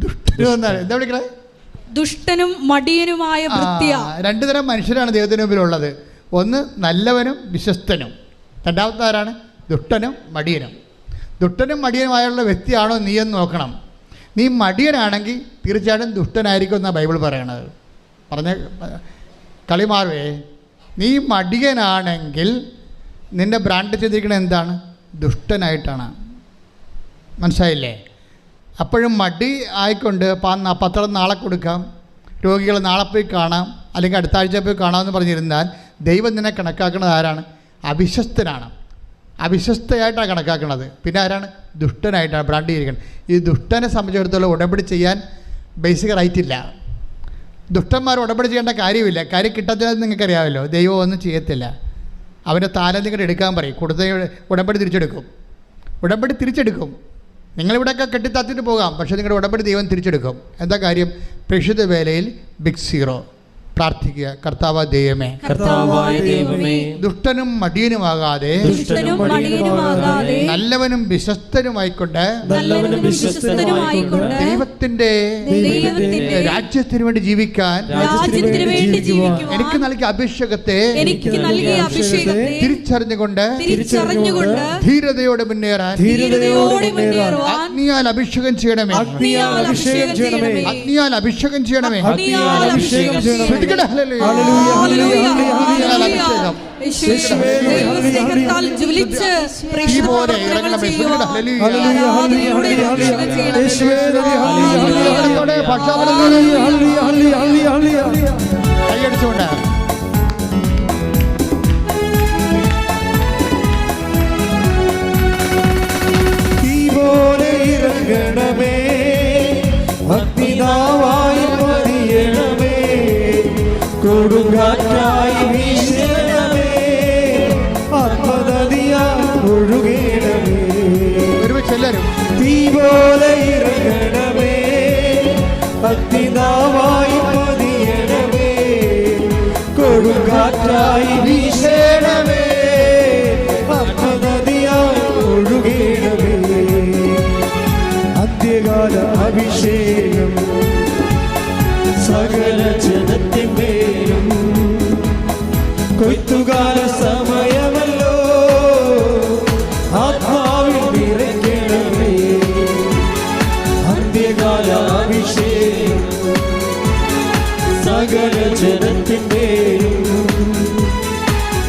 ദുഷ്ടനും എന്നാണ്. എന്താ വിളിക്കണത്? ദുഷ്ടനും മടിയനുമായ വൃത്തിയാ. രണ്ടു തരം മനുഷ്യരാണ് ദൈവത്തിന് മുമ്പിലുള്ളത്. ഒന്ന് നല്ലവനും വിശ്വസ്തനും, രണ്ടാമത്തെ ആരാണ്? ദുഷ്ടനും മടിയനും. ദുഷ്ടനും മടിയനുമായുള്ള വ്യക്തിയാണോ നീ എന്ന് നോക്കണം. നീ മടിയനാണെങ്കിൽ തീർച്ചയായിട്ടും ദുഷ്ടനായിരിക്കും എന്നാണ് ബൈബിൾ പറയണത്. കളി മാറുവേ. നീ മടിയനാണെങ്കിൽ നിന്റെ ബ്രാൻഡ് ചെയ്തിരിക്കുന്നത് എന്താണ്? ദുഷ്ടനായിട്ടാണ്. മനസ്സിലായില്ലേ? അപ്പോഴും മടി ആയിക്കൊണ്ട് പത്രം നാളെ കൊടുക്കാം, രോഗികളെ നാളെ പോയി കാണാം, അല്ലെങ്കിൽ അടുത്ത ആഴ്ച പോയി കാണാമെന്ന് പറഞ്ഞിരുന്നാൽ ദൈവം നിന്നെ കണക്കാക്കുന്നത് ആരാണ്? അവിശ്വസ്തനാണ്. അവിശ്വസ്തയായിട്ടാണ് കണക്കാക്കുന്നത്. പിന്നെ ആരാണ്? ദുഷ്ടനായിട്ടാണ് ബ്രാൻഡ് ചെയ്തിരിക്കുന്നത്. ഈ ദുഷ്ടനെ സംബന്ധിച്ചിടത്തോളം ഉടമ്പടി ചെയ്യാൻ ബേസിക് റൈറ്റ് ഇല്ല. ദുഷ്ടന്മാർ ഉടമ്പടി ചെയ്യേണ്ട കാര്യമില്ല. കാര്യം കിട്ടാത്തത് നിങ്ങൾക്കറിയാമല്ലോ. ദൈവം ഒന്നും ചെയ്യത്തില്ല. അവൻ്റെ താലന്ത് ഇങ്ങോട്ട് എടുക്കാൻ പറയും. കൊടുത്ത ഉടമ്പടി തിരിച്ചെടുക്കും. നിങ്ങളിവിടെയൊക്കെ കെട്ടിത്താത്തിട്ട് പോകാം, പക്ഷേ നിങ്ങളുടെ ഉടമ്പടി ദൈവം തിരിച്ചെടുക്കും. എന്താ കാര്യം? പ്രേക്ഷിത വേലയിൽ ബിഗ് സീറോ. പ്രാർത്ഥിക്കുക. കർത്താവായ ദൈവമേ, ദുഷ്ടനും മടിയനുമാകാതെ നല്ലവനും വിശ്വസ്തനുമായിക്കൊണ്ട് ദൈവത്തിന്റെ രാജ്യത്തിന് വേണ്ടി ജീവിക്കാൻ എനിക്ക് നൽകിയ അഭിഷേകത്തെ തിരിച്ചറിഞ്ഞുകൊണ്ട് ധീരതയോടെ മുന്നേറാൻ അഗ്നിയാൽ അഭിഷേകം ചെയ്യണമേ. അഗ്നിയാൽ അഭിഷേകം ചെയ്യണമേ. കൈയടിച്ചുകൊണ്ട് ഇറങ്ങണമേ, അഗ്നിനാവായി പതിയണമേ, കൊടുങ്കാറ്റായി വീശണമേ, ആത്മനദിയായി ഒഴുകണമേ. ഒരുമിച്ചെല്ലാരും തീ പോലെ ഇറങ്ങണമേ, അഗ്നിനാവായി പതിയണമേ, കൊടുങ്കാറ്റായി വീശണമേ, ആത്മനദിയായി ഒഴുകണമേ. അന്ത്യകാല അഭിഷേകം സകല ജനത്തിന്മേൽ വിമോചനത്തിന്റെയും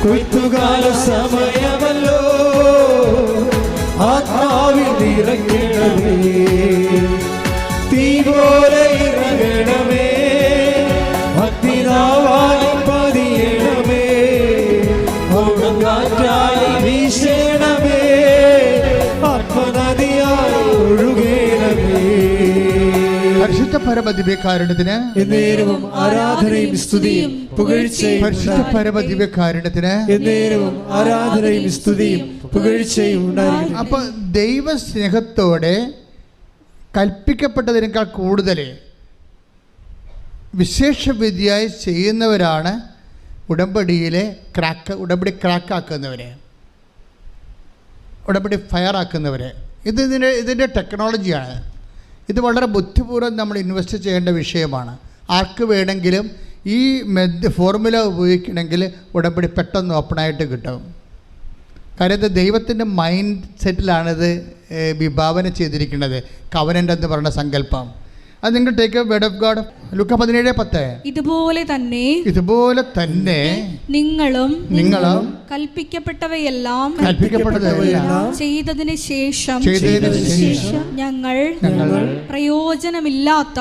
കൊയ്ത്തുകാല സമയമല്ലോ, ആത്മാവിൽ നിറയ്ക്കണമേ, തീ പോലെ ഇറങ്ങണമേ, ഭക്തിനാവായി പതിയണമേ, ഓണക്കാറ്റായി വീശണമേ, ആത്മനദിയായി ഒഴുകണമേ. പരിശുദ്ധ പരമദിവ്യകാരുണ്യത്തിന് എന്നേരവും ആരാധനയും സ്തുതിയും പുകഴ്ചയും പരിശുദ്ധ പരമദിവ്യകാരുണ്യത്തിന് എന്നേരവും ആരാധനയും സ്തുതിയും പുകഴ്ചയും ഉണ്ടായിരിക്കും. അപ്പൊ ദൈവസ്നേഹത്തോടെ കൽപ്പിക്കപ്പെട്ടതിനേക്കാൾ കൂടുതൽ വിശേഷവിധിയായി ചെയ്യുന്നവരാണ് ഉടമ്പടി ക്രാക്കാക്കുന്നവര്, ഉടമ്പടി ഫയറാക്കുന്നവര്. ഇതിൻ്റെ ടെക്നോളജിയാണ്. ഇത് വളരെ ബുദ്ധിപൂർവ്വം നമ്മൾ ഇൻവെസ്റ്റ് ചെയ്യേണ്ട വിഷയമാണ്. ആർക്ക് വേണമെങ്കിലും ഈ ഫോർമുല ഉപയോഗിക്കണമെങ്കിൽ ഉടമ്പടി പെട്ടെന്ന് ഓപ്പണായിട്ട് കിട്ടും. കാര്യം ഇത് ദൈവത്തിൻ്റെ മൈൻഡ് സെറ്റിലാണിത് വിഭാവന ചെയ്തിരിക്കുന്നത്. കവനൻ്റ് എന്ന് പറയുന്ന സങ്കല്പം അത് നിങ്ങൾ take a word of God. ലൂക്ക 17:10. ഇതുപോലെ തന്നെ നിങ്ങളും കൽപ്പിക്കപ്പെട്ടവയെല്ലാം ചെയ്തതിന് ശേഷം ഞങ്ങൾ പ്രയോജനമില്ലാത്ത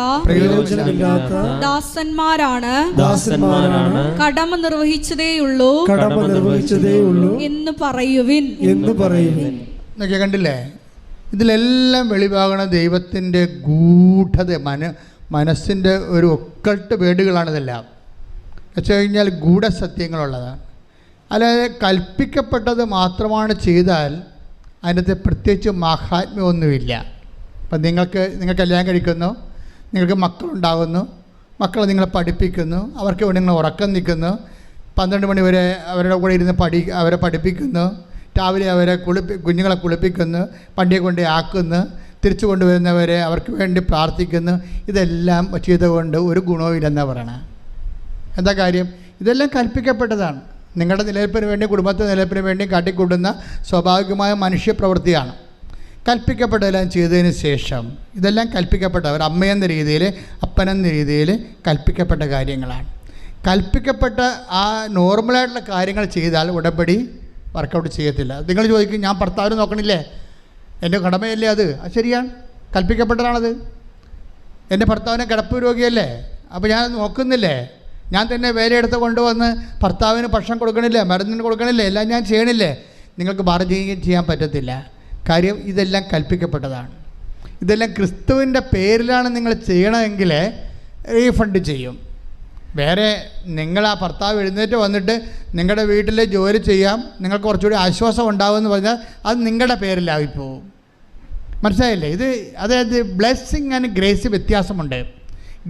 ദാസന്മാരാണ് കടമ നിർവഹിച്ചതേയുള്ളൂ എന്ന് പറയുവിൻ. കണ്ടില്ലേ? ഇതിലെല്ലാം വെളിവാകണ ദൈവത്തിൻ്റെ ഗൂഢത, മനസ്സിൻ്റെ ഒരു ഒക്കൾട്ട് വേടുകളാണിതെല്ലാം. വെച്ച് കഴിഞ്ഞാൽ ഗൂഢസത്യങ്ങളുള്ളതാണ്. അല്ലാതെ കൽപ്പിക്കപ്പെട്ടത് മാത്രമാണ് ചെയ്താൽ അതിനകത്ത് പ്രത്യേകിച്ച് മാഹാത്മ്യമൊന്നുമില്ല. അപ്പം നിങ്ങൾ കല്യാണം കഴിക്കുന്നു, നിങ്ങൾക്ക് മക്കളുണ്ടാകുന്നു, മക്കളെ നിങ്ങളെ പഠിപ്പിക്കുന്നു, അവർക്ക് വേണ്ടി നിങ്ങൾ ഉറക്കം നിൽക്കുന്നു, 12 മണി വരെ അവരുടെ കൂടെ ഇരുന്ന് അവരെ പഠിപ്പിക്കുന്നു, രാവിലെ അവരെ കുഞ്ഞുങ്ങളെ കുളിപ്പിക്കുന്നു, പണ്ടിയെ കൊണ്ട് ആക്കുന്നു, തിരിച്ചു കൊണ്ടുവരുന്നവരെ അവർക്ക് വേണ്ടി പ്രാർത്ഥിക്കുന്നു. ഇതെല്ലാം ചെയ്തുകൊണ്ട് ഒരു ഗുണവുമില്ലെന്നാണ് പറയണത്. എന്താ കാര്യം? ഇതെല്ലാം കൽപ്പിക്കപ്പെട്ടതാണ്. നിങ്ങളുടെ നിലനിൽപ്പിന് വേണ്ടി, കുടുംബത്തിൻ്റെ നിലനിൽപ്പിന് വേണ്ടി കാട്ടിക്കൂട്ടുന്ന സ്വാഭാവികമായ മനുഷ്യപ്രവൃത്തിയാണ്. കൽപ്പിക്കപ്പെട്ടതെല്ലാം ചെയ്തതിന് ശേഷം ഇതെല്ലാം കൽപ്പിക്കപ്പെട്ടവർ അമ്മയെന്ന രീതിയിൽ, അപ്പനെന്ന രീതിയിൽ കൽപ്പിക്കപ്പെട്ട കാര്യങ്ങളാണ്. കൽപ്പിക്കപ്പെട്ട ആ നോർമലായിട്ടുള്ള കാര്യങ്ങൾ ചെയ്താൽ ഉടമ്പടി വർക്കൗട്ട് ചെയ്യത്തില്ല. നിങ്ങൾ ചോദിക്കും, ഞാൻ ഭർത്താവിന് നോക്കണില്ലേ, എൻ്റെ കടമയല്ലേ അത്? ശരിയാണ്, കൽപ്പിക്കപ്പെട്ടതാണത്. എൻ്റെ ഭർത്താവിനെ കിടപ്പ് രോഗിയല്ലേ, അപ്പോൾ ഞാൻ നോക്കുന്നില്ലേ, ഞാൻ തന്നെ വേലയെടുത്ത് കൊണ്ടുവന്ന് ഭർത്താവിന് ഭക്ഷണം കൊടുക്കണില്ലേ, മരുന്നിന് കൊടുക്കണില്ലേ, എല്ലാം ഞാൻ ചെയ്യണില്ലേ? നിങ്ങൾക്ക് ബാർഗെയിൻ ചെയ്യാൻ പറ്റത്തില്ല. കാര്യം ഇതെല്ലാം കൽപ്പിക്കപ്പെട്ടതാണ്. ഇതെല്ലാം ക്രിസ്തുവിൻ്റെ പേരിലാണ് നിങ്ങൾ ചെയ്യണമെങ്കിൽ റീഫണ്ട് ചെയ്യും. വേറെ നിങ്ങൾ ആ ഭർത്താവ് എഴുന്നേറ്റ് വന്നിട്ട് നിങ്ങളുടെ വീട്ടിൽ ജോലി ചെയ്യാം, നിങ്ങൾക്ക് കുറച്ചുകൂടി ആശ്വാസം ഉണ്ടാവുമെന്ന് പറഞ്ഞാൽ അത് നിങ്ങളുടെ പേരിലായിപ്പോവും. മനസ്സിലായില്ലേ? അതായത് ബ്ലെസ്സിങ് ആൻഡ് ഗ്രേസ് വ്യത്യാസമുണ്ട്.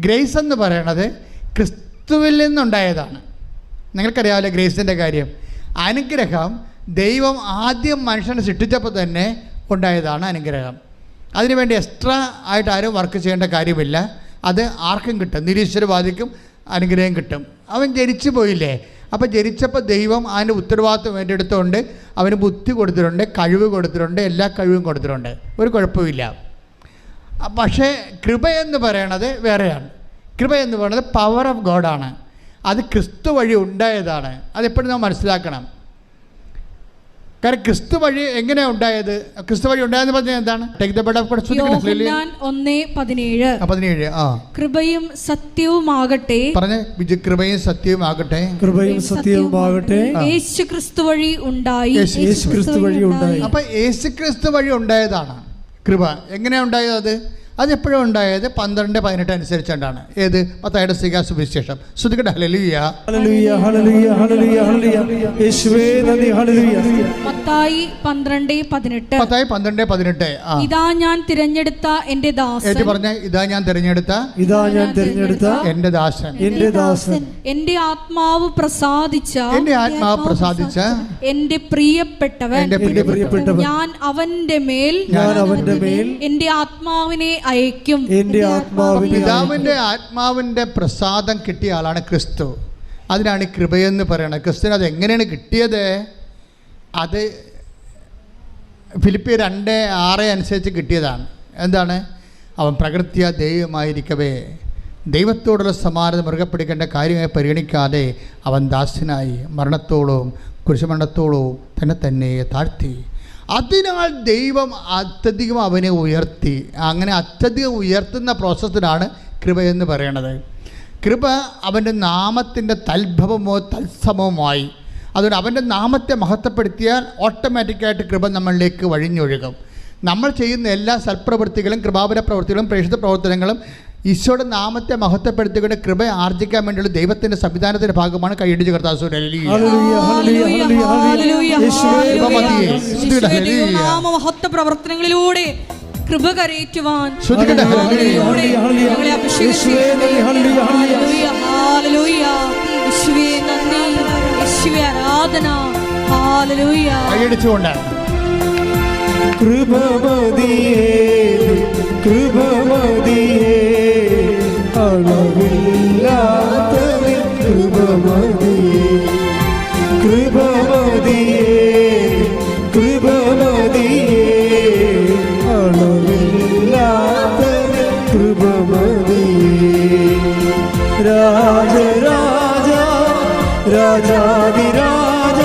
ഗ്രേസ് എന്ന് പറയണത് ക്രിസ്തുവിൽ നിന്നുണ്ടായതാണ്. നിങ്ങൾക്കറിയാമല്ലോ ഗ്രേസിൻ്റെ കാര്യം. അനുഗ്രഹം ദൈവം ആദ്യം മനുഷ്യനെ സൃഷ്ടിച്ചപ്പോൾ തന്നെ ഉണ്ടായതാണ് അനുഗ്രഹം. അതിനുവേണ്ടി എക്സ്ട്രാ ആയിട്ട് ആരും വർക്ക് ചെയ്യേണ്ട കാര്യമില്ല. അത് ആർക്കും കിട്ടും. നിരീശ്വരവാദിക്കും അനുഗ്രഹം കിട്ടും. അവൻ ജനിച്ചു പോയില്ലേ, അപ്പോൾ ജനിച്ചപ്പോൾ ദൈവം അതിൻ്റെ ഉത്തരവാദിത്വം ഏറ്റെടുത്തുകൊണ്ട് അവന് ബുദ്ധി കൊടുത്തിട്ടുണ്ട്, കഴിവ് കൊടുത്തിട്ടുണ്ട്, എല്ലാ കഴിവും കൊടുത്തിട്ടുണ്ട്, ഒരു കുഴപ്പമില്ല. പക്ഷേ കൃപയെന്ന് പറയണത് വേറെയാണ്. കൃപയെന്ന് പറയുന്നത് പവർ ഓഫ് ഗോഡാണ്. അത് ക്രിസ്തു വഴി ഉണ്ടായതാണ്. അതെപ്പോഴും നാം മനസ്സിലാക്കണം. കാരണം ക്രിസ്തു വഴി എങ്ങനെയാണ് ഉണ്ടായത്? ക്രിസ്തു വഴി ഉണ്ടായെന്ന് പറഞ്ഞാൽ എന്താണ്? യോഹന്നാൻ 1:17. കൃപയും സത്യവുമാകട്ടെ, പറഞ്ഞേ, കൃപയും സത്യവുമാകട്ടെ, കൃപയും സത്യവുമാകട്ടെ, യേശു ക്രിസ്തു വഴി ഉണ്ടായി. അപ്പൊ യേശു ക്രിസ്തു വഴി ഉണ്ടായതാണ് കൃപ. എങ്ങനെയാണ് ഉണ്ടായത്? അതെപ്പോഴും ഉണ്ടായത് 12:18 അനുസരിച്ചുകൊണ്ടാണ്. ഏത്? മത്തായിയുടെ സുവിശേഷം. ശ്രുതികട്ടെ. ഹല്ലേലൂയ, ഹല്ലേലൂയ, ഹല്ലേലൂയ, ഹല്ലേലൂയ, ഹല്ലേലൂയ. യേശുവേ നന്ദി. ഹല്ലേലൂയ. മത്തായി 12:18. ഇതാ ഞാൻ തിരഞ്ഞെടുത്ത എൻ്റെ ദാസൻ. പറഞ്ഞ, ഇതാ ഞാൻ തിരഞ്ഞെടുത്ത എൻ്റെ ദാസൻ. എൻ്റെ ആത്മാവ് പ്രസാദിച്ച എൻ്റെ പ്രിയപ്പെട്ടവൻ. ഞാൻ അവന്റെ മേൽ എൻ്റെ ആത്മാവിനെ അയക്കും. പിതാവിന്റെ ആത്മാവിന്റെ പ്രസാദം കിട്ടിയ ആളാണ് ക്രിസ്തു. അതിനാണ് കൃപയെന്ന് പറയുന്നത്. ക്രിസ്തുവിന് അത് എങ്ങനെയാണ് കിട്ടിയത്? അത് ഫിലിപ്പിയർ 2:6 അനുസരിച്ച് കിട്ടിയതാണ്. എന്താണ്? അവൻ പ്രകൃത്യാ ദൈവമായിരിക്കവേ ദൈവത്തോടുള്ള സമാനത മുറുകെ പിടിക്കേണ്ട കാര്യമായി പരിഗണിക്കാതെ അവൻ ദാസനായി മരണത്തോളവും കുരിശുമരണത്തോളവും തന്നെ താഴ്ത്തി. അതിനാൽ ദൈവം അത്യധികം അവനെ ഉയർത്തി. അങ്ങനെ അത്യധികം ഉയർത്തുന്ന പ്രോസസ്സിനാണ് കൃപയെന്ന് പറയണത്. കൃപ അവൻ്റെ നാമത്തിൻ്റെ തൽഭവമോ തത്സമവുമായി. അതുകൊണ്ട് അവൻ്റെ നാമത്തെ മഹത്വപ്പെടുത്തിയാൽ ഓട്ടോമാറ്റിക്കായിട്ട് കൃപ നമ്മളിലേക്ക് വഴിഞ്ഞൊഴുകും. നമ്മൾ ചെയ്യുന്ന എല്ലാ സൽപ്രവൃത്തികളും കൃപാപര പ്രവൃത്തികളും പ്രേക്ഷിത പ്രവർത്തനങ്ങളും ഈശോയുടെ നാമത്തെ മഹത്വപ്പെടുത്തിക്കൊണ്ട് കൃപ ആർജിക്കാൻ വേണ്ടിയുള്ള ദൈവത്തിൻ്റെ സംവിധാനത്തിൻ്റെ ഭാഗമാണ്. കൈയടിച്ച് കർത്താവ് മഹത്വ പ്രവർത്തനങ്ങളിലൂടെ കൃപ കരയേറ്റുവാൻ ആരാധന. കൈയടിച്ചുകൊണ്ട് കൃപമതിയേ കൃപമതിയേ അളവില്ലാത്ത കൃപമതിയേ കൃപമതിയേ കൃപമതിയേ അളവില്ലാത്ത കൃപമതിയേ രാജരാജ രാജാതിരാജ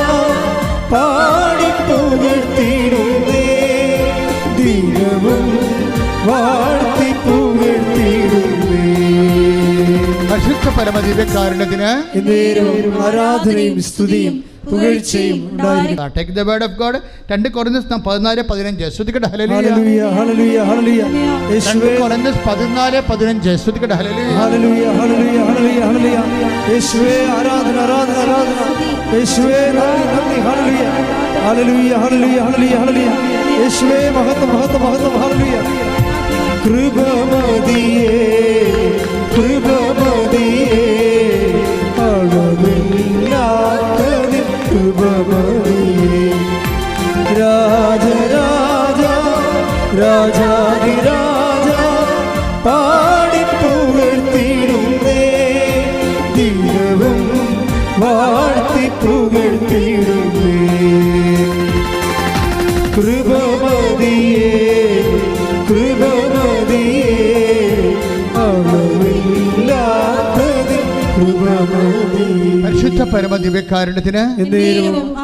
പാടിപ്പുകഴ്ത്തിടുന്നേ ദിനവും വാഴ്ത്തിപ്പുകഴ്ത്തിടുന്നേ. പരിശുദ്ധ പരമദിവ്യകാരുണ്യത്തിന് ആരാധനയും സ്തുതിയും പുകഴ്ചയും ഉണ്ടായിരിക്കട്ടെ. Take the word of God. 2 Corinthians 14:15 ശ്രദ്ധിക്കട്ടെ. ഹല്ലേലൂയ ഹല്ലേലൂയ ഹല്ലേലൂയ യേശുവേ 2 Corinthians 14:15 ശ്രദ്ധിക്കട്ടെ. ഹല്ലേലൂയ ഹല്ലേലൂയ ഹല്ലേലൂയ ഹല്ലേലൂയ ഹല്ലേലൂയ യേശുവേ ആരാധന ആരാധന ആരാധന യേശുവേ നന്ദി നന്ദി ഹല്ലേലൂയ ഹല്ലേലൂയ ഹല്ലേലൂയ ഹല്ലേലൂയ ഹല്ലേലൂയ യേശുവേ മഹത്വം മഹത്വം മഹത്വം ഹല്ലേലൂയ. കൃപമതിയേ കൃപമതിയേ അളവില്ലാത്ത കൃപമതിയേ രാജരാജ രാജാതിരാജ പാടിപ്പുകഴ്ത്തിടുന്നേ ദിനവും വാഴ്ത്തിപ്പുകഴ്ത്തിടുന്നേ. കൃപമതിയേ കൃപമതിയേ അളവില്ലാത്ത കൃപമതിയേ. പരിശുദ്ധ പരമദിവ്യകാരുണ്യത്തിന്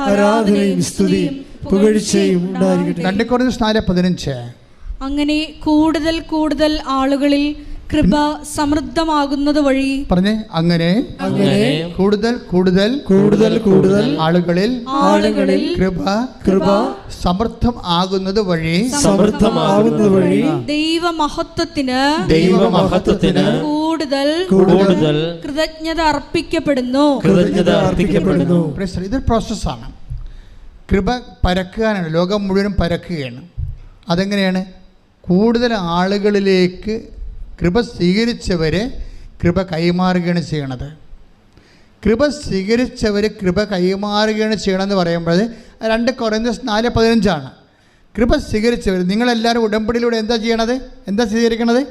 ആരാധനയും സ്തുതിയും പുകഴ്ചയും ഉണ്ടായിരിക്കട്ടെ. 2 Corinthians 4:15 അങ്ങനെ കൂടുതൽ കൂടുതൽ ആളുകളിൽ കൃപ സമൃദ്ധമാകുന്നത് വഴി പറഞ്ഞേ. അങ്ങനെ കൂടുതൽ കൂടുതൽ കൂടുതൽ കൂടുതൽ ആളുകളിൽ കൃപ സമൃദ്ധം ആകുന്നത് വഴി ദൈവമഹത്വത്തിന് കൂടുതൽ കൃതജ്ഞത അർപ്പിക്കപ്പെടുന്നു. ഇതൊരു പ്രോസസ്സാണ്. കൃപ പരക്കാനാണ്, ലോകം മുഴുവനും പരക്കുകയാണ്. അതെങ്ങനെയാണ്? കൂടുതൽ ആളുകളിലേക്ക് കൃപ സ്വീകരിച്ചവരെ കൃപ കൈമാറുകയാണ് ചെയ്യണത്. കൃപ സ്വീകരിച്ചവർ കൃപ കൈമാറുകയാണ് ചെയ്യണമെന്ന് പറയുമ്പോൾ 2 Corinthians 4:15 കൃപ സ്വീകരിച്ചവർ. നിങ്ങളെല്ലാവരും ഉടമ്പടിയിലൂടെ എന്താ ചെയ്യണത്? എന്താ സ്വീകരിക്കണത്?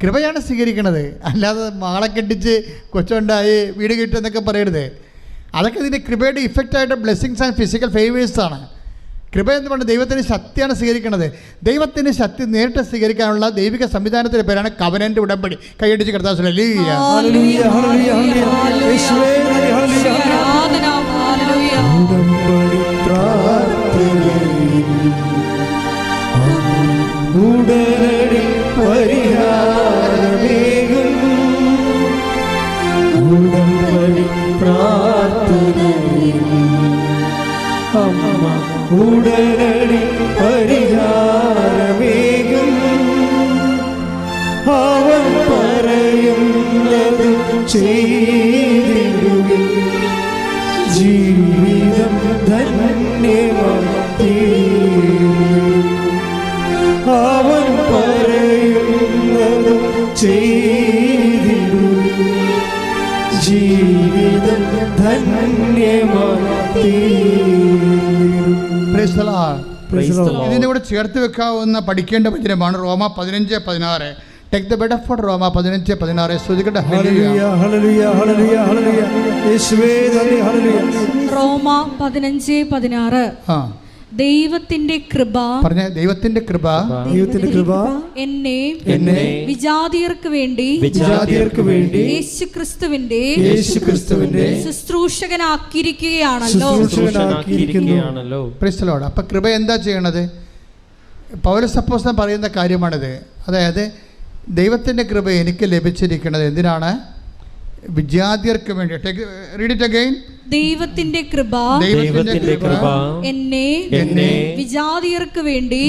കൃപയാണ് സ്വീകരിക്കണത്. അല്ലാതെ മാളെ കെട്ടിച്ച് കൊച്ചുണ്ടായി വീട് കിട്ടുമെന്നൊക്കെ പറയരുത്. അതൊക്കെ ഇതിൻ്റെ കൃപയുടെ ഇഫക്റ്റായിട്ട് ബ്ലെസ്സിങ്സ് ആൻഡ് ഫിസിക്കൽ ഫേവേഴ്സാണ്. കൃപ എന്ന് പറഞ്ഞാൽ ദൈവത്തിൻ്റെ ശക്തിയാണ് സ്വീകരിക്കുന്നത്. ദൈവത്തിൻ്റെ ശക്തി നേരിട്ട് സ്വീകരിക്കാനുള്ള ദൈവിക സംവിധാനത്തിൻ്റെ പേരാണ് കവനന്റ് ഉടമ്പടി. കൈയടിച്ച് കർത്താവ് ഉടനടി പരിഹാരമേകും അവൻ പറയുന്നത് ചെയ്തിടുകിൽ ജീവിതം ധന്യമായി. അവൻ പറയുന്നത് ചെയ്തിടുകിൽ ജീവിതം ധന്യമായി. ഇതിൻ്റെ കൂടെ ചേർത്ത് വെക്കാവുന്ന പഠിക്കേണ്ട വചനമാണ് റോമ 15:16. Take the bed of food. റോമ 15:16 ശ്രദ്ധിക്കട്ടെ. റോമ 15:16 ദൈവത്തിന്റെ കൃപ പറഞ്ഞ ദൈവത്തിന്റെ കൃപ ദൈവത്തിന്റെ കൃപ എന്നെ വിജാതിയർക്ക് വേണ്ടി യേശുക്രിസ്തുവിന്റെ ശുശ്രൂഷകനാക്കിയിരിക്കുകയാണല്ലോ. Price the Lord. അപ്പൊ കൃപ എന്താ ചെയ്യണത്? പൗലോസ് അപ്പോസ്തലൻ പറയുന്ന കാര്യമാണിത്. അതായത് ദൈവത്തിന്റെ കൃപ എനിക്ക് ലഭിച്ചിരിക്കുന്നത് എന്തിനാണ്? വിജാതിയർക്ക് വേണ്ടി. Read it again. ദൈവത്തിന്റെ കൃപ എന്നെ വിജാതിയർക്ക് വേണ്ടി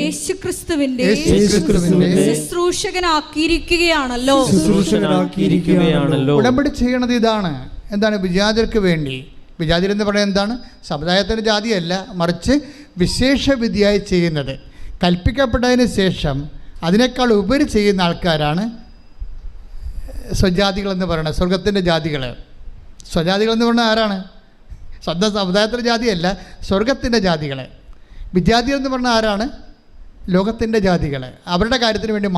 യേശുക്രിസ്തുവിന്റെ ശുശ്രൂഷകനാക്കിയിരിക്കുകയാണല്ലോ. ഉടമ്പടി ചെയ്യണത് ഇതാണ്. എന്താണ്? വിജാതിയർക്ക് വേണ്ടി. വിജാതിർ എന്ന് പറയുന്നത് എന്താണ്? സമുദായത്തിൻ്റെ ജാതിയല്ല, മറിച്ച് വിശേഷ വിധിയായി ചെയ്യുന്നത്. കൽപ്പിക്കപ്പെട്ടതിന് ശേഷം അതിനേക്കാൾ ഉപരി ചെയ്യുന്ന ആൾക്കാരാണ് സ്വജാതികളെന്ന് പറയുന്നത്. സ്വർഗത്തിൻ്റെ ജാതികൾ. സ്വജാതികളെന്ന് പറഞ്ഞാൽ ആരാണ്? സ്വന്തം സമുദായത്തിൻ്റെ ജാതിയല്ല, സ്വർഗത്തിൻ്റെ ജാതികൾ. വിജാതികൾ എന്ന് പറഞ്ഞാൽ ആരാണ്? ലോകത്തിൻ്റെ ജാതികൾ. അവരുടെ കാര്യത്തിന് വേണ്ടി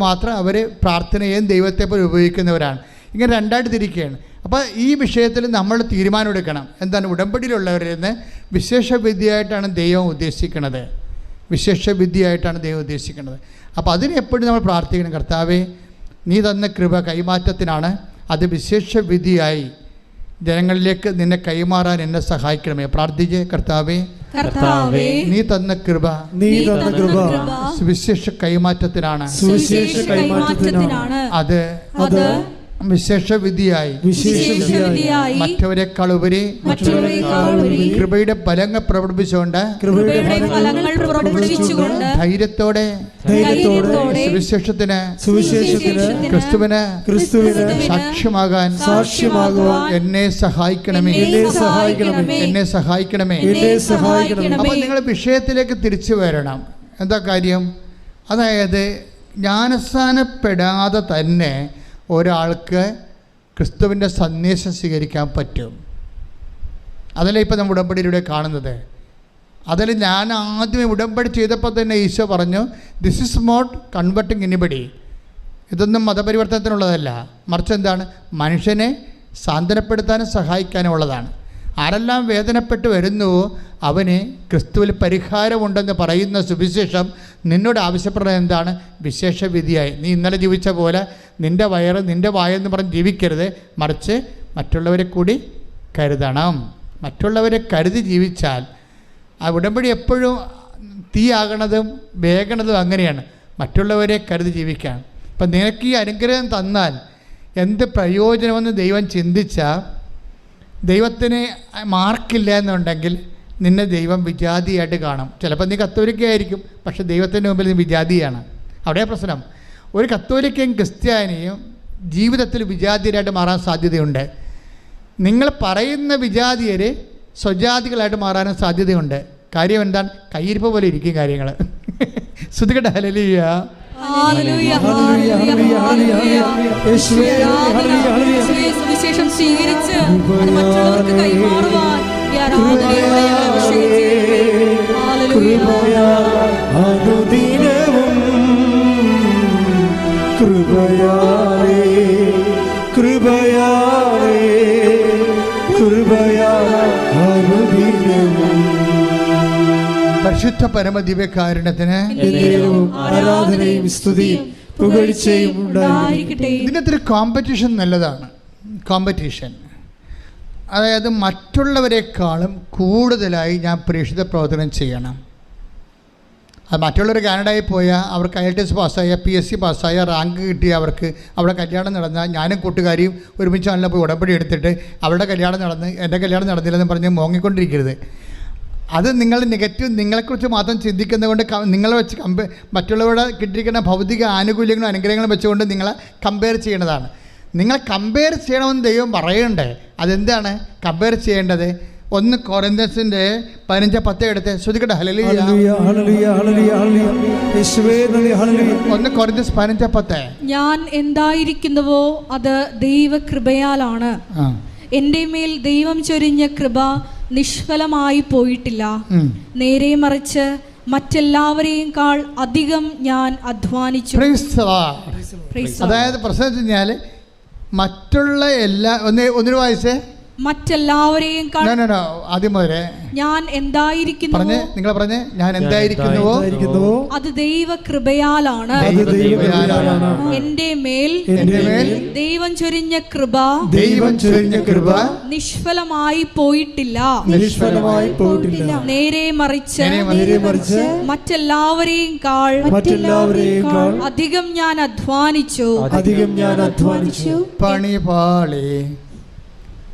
മാത്രം അവർ പ്രാർത്ഥനയും ദൈവത്തെ പോലെ ഉപയോഗിക്കുന്നവരാണ്. ഇങ്ങനെ രണ്ടായിട്ട് തിരിക്കുകയാണ്. അപ്പോൾ ഈ വിഷയത്തിൽ നമ്മൾ തീരുമാനമെടുക്കണം. എന്താണ്? ഉടമ്പടിയിലുള്ളവരിൽ നിന്ന് വിശേഷ വിദ്യയായിട്ടാണ് ദൈവം ഉദ്ദേശിക്കുന്നത്. അപ്പോൾ അതിന് എപ്പോഴും നമ്മൾ പ്രാർത്ഥിക്കണം, കർത്താവേ നീ തന്ന കൃപ കൈമാറ്റത്തിനാണ്, അത് വിശേഷ വിധിയായി ജനങ്ങളിലേക്ക് നിന്നെ കൈമാറാൻ എന്നെ സഹായിക്കണമേ. പ്രാർത്ഥിച്ച്, കർത്താവേ നീ തന്ന കൃപ വിശേഷ കൈമാറ്റത്തിനാണ്, അത് വിശേഷ വിധിയായി മറ്റവരെക്കാൾ ഉപരി കൃപയുടെ ഫലങ്ങൾ പ്രകടിപ്പിച്ചുകൊണ്ട് ധൈര്യത്തോടെ സുവിശേഷത്തിന് ക്രിസ്തുവിന് സാക്ഷ്യമാകാൻ എന്നെ സഹായിക്കണമേ. അപ്പോൾ നിങ്ങൾ വിഷയത്തിലേക്ക് തിരിച്ചു വരണം. എന്താ കാര്യം? അതായത് ജ്ഞാനസ്നാനപ്പെടാതെ തന്നെ ഒരാൾക്ക് ക്രിസ്തുവിൻ്റെ സന്ദേശം സ്വീകരിക്കാൻ പറ്റും. അതല്ലേ ഇപ്പം നമ്മൾ ഉടമ്പടിയിലൂടെ കാണുന്നത്. അതിൽ ഞാൻ ആദ്യമേ ഉടമ്പടി ചെയ്തപ്പോൾ തന്നെ ഈശോ പറഞ്ഞു, this is not converting anybody. ഇതൊന്നും മതപരിവർത്തനത്തിനുള്ളതല്ല, മറിച്ച് എന്താണ്? മനുഷ്യനെ സാന്ത്വനപ്പെടുത്താനും സഹായിക്കാനും ഉള്ളതാണ്. ആരെല്ലാം വേദനപ്പെട്ട് വരുന്നുവോ അവന് ക്രിസ്തുവിൽ പരിഹാരമുണ്ടെന്ന് പറയുന്ന സുവിശേഷം നിന്നോട് ആവശ്യപ്പെടുന്നത് എന്താണ്? വിശേഷ വിധിയായി. നീ ഇന്നലെ ജീവിച്ച പോലെ നിൻ്റെ വയറ് നിൻ്റെ വായെന്ന് പറഞ്ഞ് ജീവിക്കരുത്, മറിച്ച് മറ്റുള്ളവരെ കൂടി കരുതണം. മറ്റുള്ളവരെ കരുതി ജീവിച്ചാൽ ആ ഉടമ്പടി എപ്പോഴും തീയാകണതും വേഗണതും അങ്ങനെയാണ്. മറ്റുള്ളവരെ കരുതി ജീവിക്കാൻ. അപ്പം നിനക്ക് ഈ അനുഗ്രഹം തന്നാൽ എന്ത് പ്രയോജനമെന്ന് ദൈവം ചിന്തിച്ചാൽ, ദൈവത്തിന് മാർക്കില്ല എന്നുണ്ടെങ്കിൽ നിന്നെ ദൈവം വിജാതിയായിട്ട് കാണും. ചിലപ്പോൾ നീ കത്തോലിക്കയായിരിക്കും, പക്ഷേ ദൈവത്തിൻ്റെ മുമ്പിൽ നീ വിജാതിയാണ്. അവിടെ പ്രശ്നം. ഒരു കത്തോലിക്കയും ക്രിസ്ത്യാനിയും ജീവിതത്തിൽ വിജാതിയരായിട്ട് മാറാൻ സാധ്യതയുണ്ട്. നിങ്ങൾ പറയുന്ന വിജാതിയർ സ്വജാതികളായിട്ട് മാറാനും സാധ്യതയുണ്ട്. കാര്യം എന്താണ്? കയ്യിരിപ്പ് പോലെ ഇരിക്കും കാര്യങ്ങൾ. ശ്രുതികട്ടെ. ഹല്ലേലൂയ. സുവിശേഷം സ്വീകരിച്ച് മറ്റുള്ളവർക്ക് കൈമാറുവാൻ അനുദിനവും കൃപയാലേ അനുദിനവും. പരിശുദ്ധ പരമദിവ്യകാരുണ്യത്തിന് ആരാധനയും സ്തുതിയും പുകഴ്ചയും ഉണ്ടായിരിക്കട്ടെ. ഇതിനകത്തൊരു കോമ്പറ്റീഷൻ നല്ലതാണ്. കോമ്പറ്റീഷൻ, അതായത് മറ്റുള്ളവരെക്കാളും കൂടുതലായി ഞാൻ പ്രേക്ഷിത പ്രവർത്തനം ചെയ്യണം. അത് മറ്റുള്ളവർ കാനഡയിൽ പോയാൽ അവർക്ക് IELTS പാസ്സായ, PSC പാസ്സായ, റാങ്ക് കിട്ടിയ അവർക്ക് അവിടെ കല്യാണം നടന്നാൽ ഞാനും കൂട്ടുകാരിയും ഒരുമിച്ച് നല്ല പോയി ഉടമ്പടി എടുത്തിട്ട് അവരുടെ കല്യാണം നടന്ന് എൻ്റെ കല്യാണം നടന്നില്ലെന്ന് പറഞ്ഞ് മോങ്ങിക്കൊണ്ടിരിക്കരുത്. അത് നിങ്ങൾ നെഗറ്റീവ് നിങ്ങളെക്കുറിച്ച് മാത്രം ചിന്തിക്കുന്നത് കൊണ്ട് നിങ്ങളെ വെച്ച് മറ്റുള്ളവരുടെ കിട്ടിയിരിക്കുന്ന ഭൗതിക ആനുകൂല്യങ്ങളും അനുഗ്രഹങ്ങളും വെച്ചുകൊണ്ട് നിങ്ങളെ കമ്പയർ ചെയ്യേണ്ടതാണ്. നിങ്ങൾ കമ്പയർ ചെയ്യണമെന്ന് ദൈവം പറയണ്ടേ. അതെന്താണ് കമ്പയർ ചെയ്യേണ്ടത്? 1 കൊരിന്ത്യൻസിന്റെ 15:10 എടുത്ത് ശ്രുതിക്കട്ടെ. ഹല്ലേലൂയ. 1 കൊരിന്ത്യൻസ് 15:10. ഞാൻ എന്തായിരിക്കുന്നുവോ അത് ദൈവകൃപയാലാണ്. എൻ്റെ മേൽ ദൈവം ചൊരിഞ്ഞ കൃപ നിഷ്ഫലമായി പോയിട്ടില്ല. നേരെ മറിച്ച് മറ്റെല്ലാവരെയുംക്കാൾ അധികം ഞാൻ അധ്വാനിച്ചു. അതായത് പ്രശ്നം വെച്ച് കഴിഞ്ഞാൽ മറ്റുള്ള എല്ലാ ഒന്നിനു വായിച്ചേ മറ്റെല്ലാവരെയും ആദ്യം മുതലേ ഞാൻ എന്തായിരിക്കുന്നു നിങ്ങൾ പറഞ്ഞേ, ഞാൻ എന്തായിരിക്കുന്നുവോ അത് ദൈവകൃപയാലാണ്. എന്റെ മേൽ ദൈവം ചൊരിഞ്ഞ കൃപ നിഷ്ഫലമായി പോയിട്ടില്ല. നേരെ മറിച്ച് മറ്റെല്ലാവരെയും കാൾ അധികം ഞാൻ അധ്വാനിച്ചു. പണിപാളി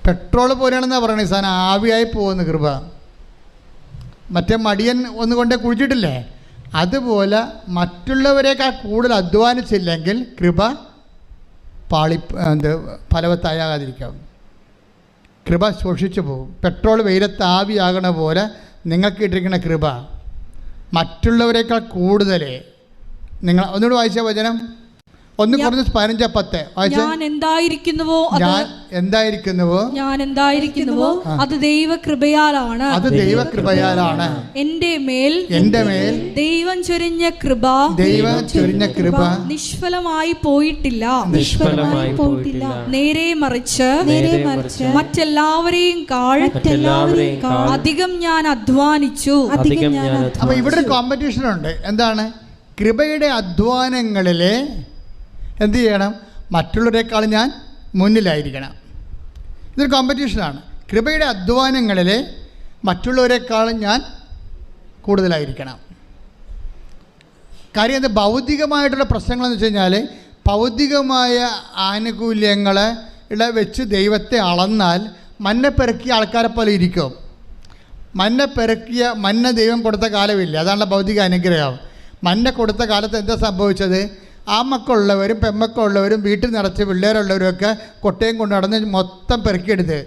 പെട്രോൾ പോലെയാണെന്നാ പറയണേ. സാധനം ആവിയായി പോകുന്ന കൃപ. മറ്റേ മടിയൻ ഒന്നുകൊണ്ടേ കുഴിച്ചിട്ടില്ലേ, അതുപോലെ മറ്റുള്ളവരെക്കാൾ കൂടുതൽ അധ്വാനിച്ചില്ലെങ്കിൽ കൃപ ഫലവത്താകാതിരിക്കാം. കൃപ ശോഷിച്ചു പോകും. പെട്രോൾ വെയിലത്ത് ആവിയാകണ പോലെ നിങ്ങൾക്ക് ഇട്ടിരിക്കുന്ന കൃപ മറ്റുള്ളവരെക്കാൾ കൂടുതൽ. നിങ്ങൾ ഒന്നുകൂടി വായിച്ച വചനം, 1 Corinthians 15:10 ഞാൻ എന്തായിരിക്കുന്നുവോ അത് ദൈവകൃപയാലാണ്. എന്റെ മേൽ ദൈവം ചൊരിഞ്ഞ കൃപ നിഷ്ഫലമായി പോയിട്ടില്ല. നേരെ മറിച്ച് മറ്റെല്ലാവരെയും കാൾ അധികം ഞാൻ അധ്വാനിച്ചു. അപ്പൊ ഇവിടെ ഒരു കോമ്പറ്റീഷൻ ഉണ്ട്. എന്താണ്? കൃപയുടെ അധ്വാനങ്ങളിലെ എന്ത് ചെയ്യണം? മറ്റുള്ളവരെക്കാൾ ഞാൻ മുന്നിലായിരിക്കണം. ഇതൊരു കോമ്പറ്റീഷനാണ്. കൃപയുടെ അധ്വാനങ്ങളിൽ മറ്റുള്ളവരെക്കാളും ഞാൻ കൂടുതലായിരിക്കണം. കാര്യം അത് ഭൗതികമായിട്ടുള്ള പ്രശ്നങ്ങളെന്ന് വെച്ച് കഴിഞ്ഞാൽ, ഭൗതികമായ ആനുകൂല്യങ്ങളെ വെച്ച് ദൈവത്തെ അളന്നാൽ മന്ന പെറുക്കിയ ആൾക്കാരെ പോലെ ഇരിക്കും. മന്ന ദൈവം കൊടുത്ത കാലമില്ല. അതാണല്ലോ ഭൗതിക അനുഗ്രഹം. മന്ന കൊടുത്ത കാലത്ത് എന്താ സംഭവിച്ചത്? ആമക്കളുള്ളവരും പെമ്മക്കളുള്ളവരും വീട്ടിൽ നിറച്ച് പിള്ളേരുള്ളവരുമൊക്കെ കൊട്ടയും കൊണ്ട് നടന്ന് മൊത്തം പെറുക്കിയെടുത്ത്.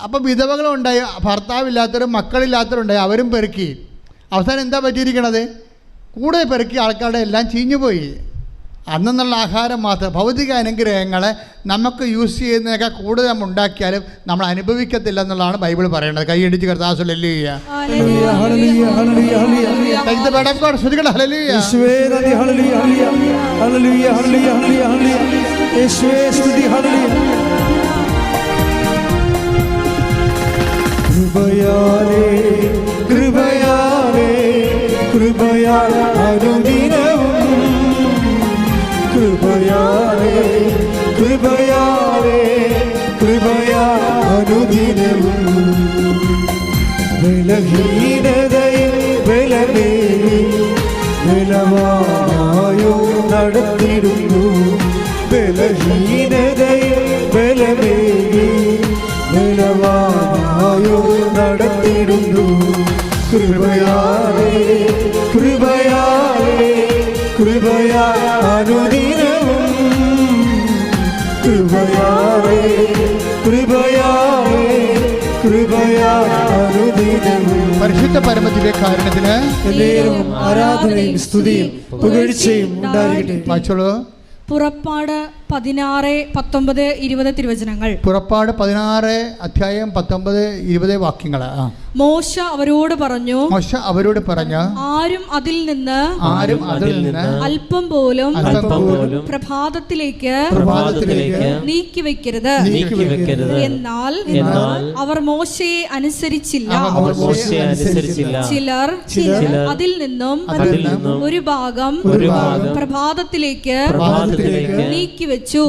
അപ്പോൾ വിധവകളുണ്ടായി, ഭർത്താവില്ലാത്തവരും മക്കളില്ലാത്തവരുണ്ടായി, അവരും പെറുക്കി. അവസാനം എന്താ പറ്റിയിരിക്കണത്? കൂടെ പെറുക്കിയ ആൾക്കാരുടെ എല്ലാം ചീഞ്ഞുപോയി. അന്നുള്ള ആഹാരം മാത്രം. ഭൗതിക അനുഗ്രഹങ്ങളെ നമുക്ക് യൂസ് ചെയ്യുന്നതൊക്കെ കൂടുതൽ നമ്മൾ ഉണ്ടാക്കിയാലും നമ്മൾ അനുഭവിക്കത്തില്ല എന്നുള്ളതാണ് ബൈബിൾ പറയുന്നത്. കൈയടിച്ച് കർത്താവ് ഹല്ലേലൂയ. ബലഹീനതയിൽ ബലമേറി ബലവാനായോ നടത്തിടുന്നു. ബലഹീനതയിൽ ബലമേറി ബലവാനായോ നടത്തിടുന്നു. കൃപയാലേ കൃപയാലേ കൃപയാ അനുദിനവും. കൃപയാലേ കൃപയാലേ കൃപയാ അനുദിനവും. പരിശുദ്ധ പരമദിവ്യകാരുണ്യത്തിന് ആരാധനയും സ്തുതിയും പുകഴ്ചയും ഉണ്ടായിരിക്കട്ടെ. വായിച്ചോളൂ. പുറപ്പാട് 16:19-20 തിരുവചനങ്ങൾ. പുറപ്പാട് 16:19-20 വാക്യങ്ങൾ. മോശ അവരോട് പറഞ്ഞു, ആരും അതിൽ നിന്ന് അല്പം പോലും പ്രഭാതത്തിലേക്ക് നീക്കിവെക്കരുത്. എന്നാൽ അവർ മോശയെ അനുസരിച്ചില്ല. ചിലർ അതിൽ നിന്നും ഒരു ഭാഗം പ്രഭാതത്തിലേക്ക് നീക്കിവെച്ചു.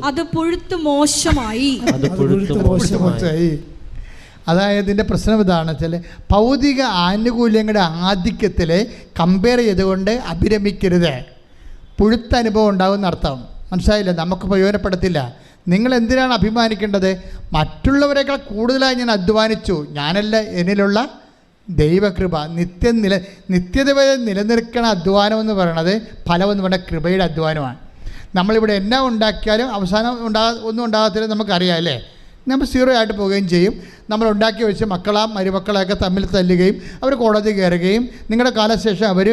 അത് പുഴുത്തു മോശമായി. അതായത് ഇതിൻ്റെ പ്രശ്നം ഇതാണ് വെച്ചാൽ, ഭൗതിക ആനുകൂല്യങ്ങളുടെ ആധിക്യത്തിൽ കമ്പയർ ചെയ്തുകൊണ്ട് അഭിരമിക്കരുത്. പുഴുത്ത അനുഭവം ഉണ്ടാകുന്ന അർത്ഥം മനസ്സിലായില്ല, നമുക്ക് പ്രയോജനപ്പെടുത്തില്ല. നിങ്ങൾ എന്തിനാണ് അഭിമാനിക്കേണ്ടത്? മറ്റുള്ളവരെക്കാൾ കൂടുതലായി ഞാൻ അധ്വാനിച്ചു. ഞാനല്ല, എന്നിലുള്ള ദൈവകൃപ. നിത്യത വരെ നിലനിൽക്കണ അധ്വാനം എന്ന് പറയണത് ഫലമെന്ന് പറഞ്ഞ കൃപയുടെ അധ്വാനമാണ്. നമ്മളിവിടെ എന്നാ ഉണ്ടാക്കിയാലും അവസാനം ഒന്നും ഉണ്ടാകത്തില്ല, നമുക്കറിയാം അല്ലേ? നമ്മൾ 0 ആയിട്ട് പോവുകയും ചെയ്യും. നമ്മൾ ഉണ്ടാക്കി വെച്ച് മരുമക്കളെയൊക്കെ തമ്മിൽ തല്ലുകയും അവർ കോടതി കയറുകയും നിങ്ങളുടെ കാലശേഷം അവർ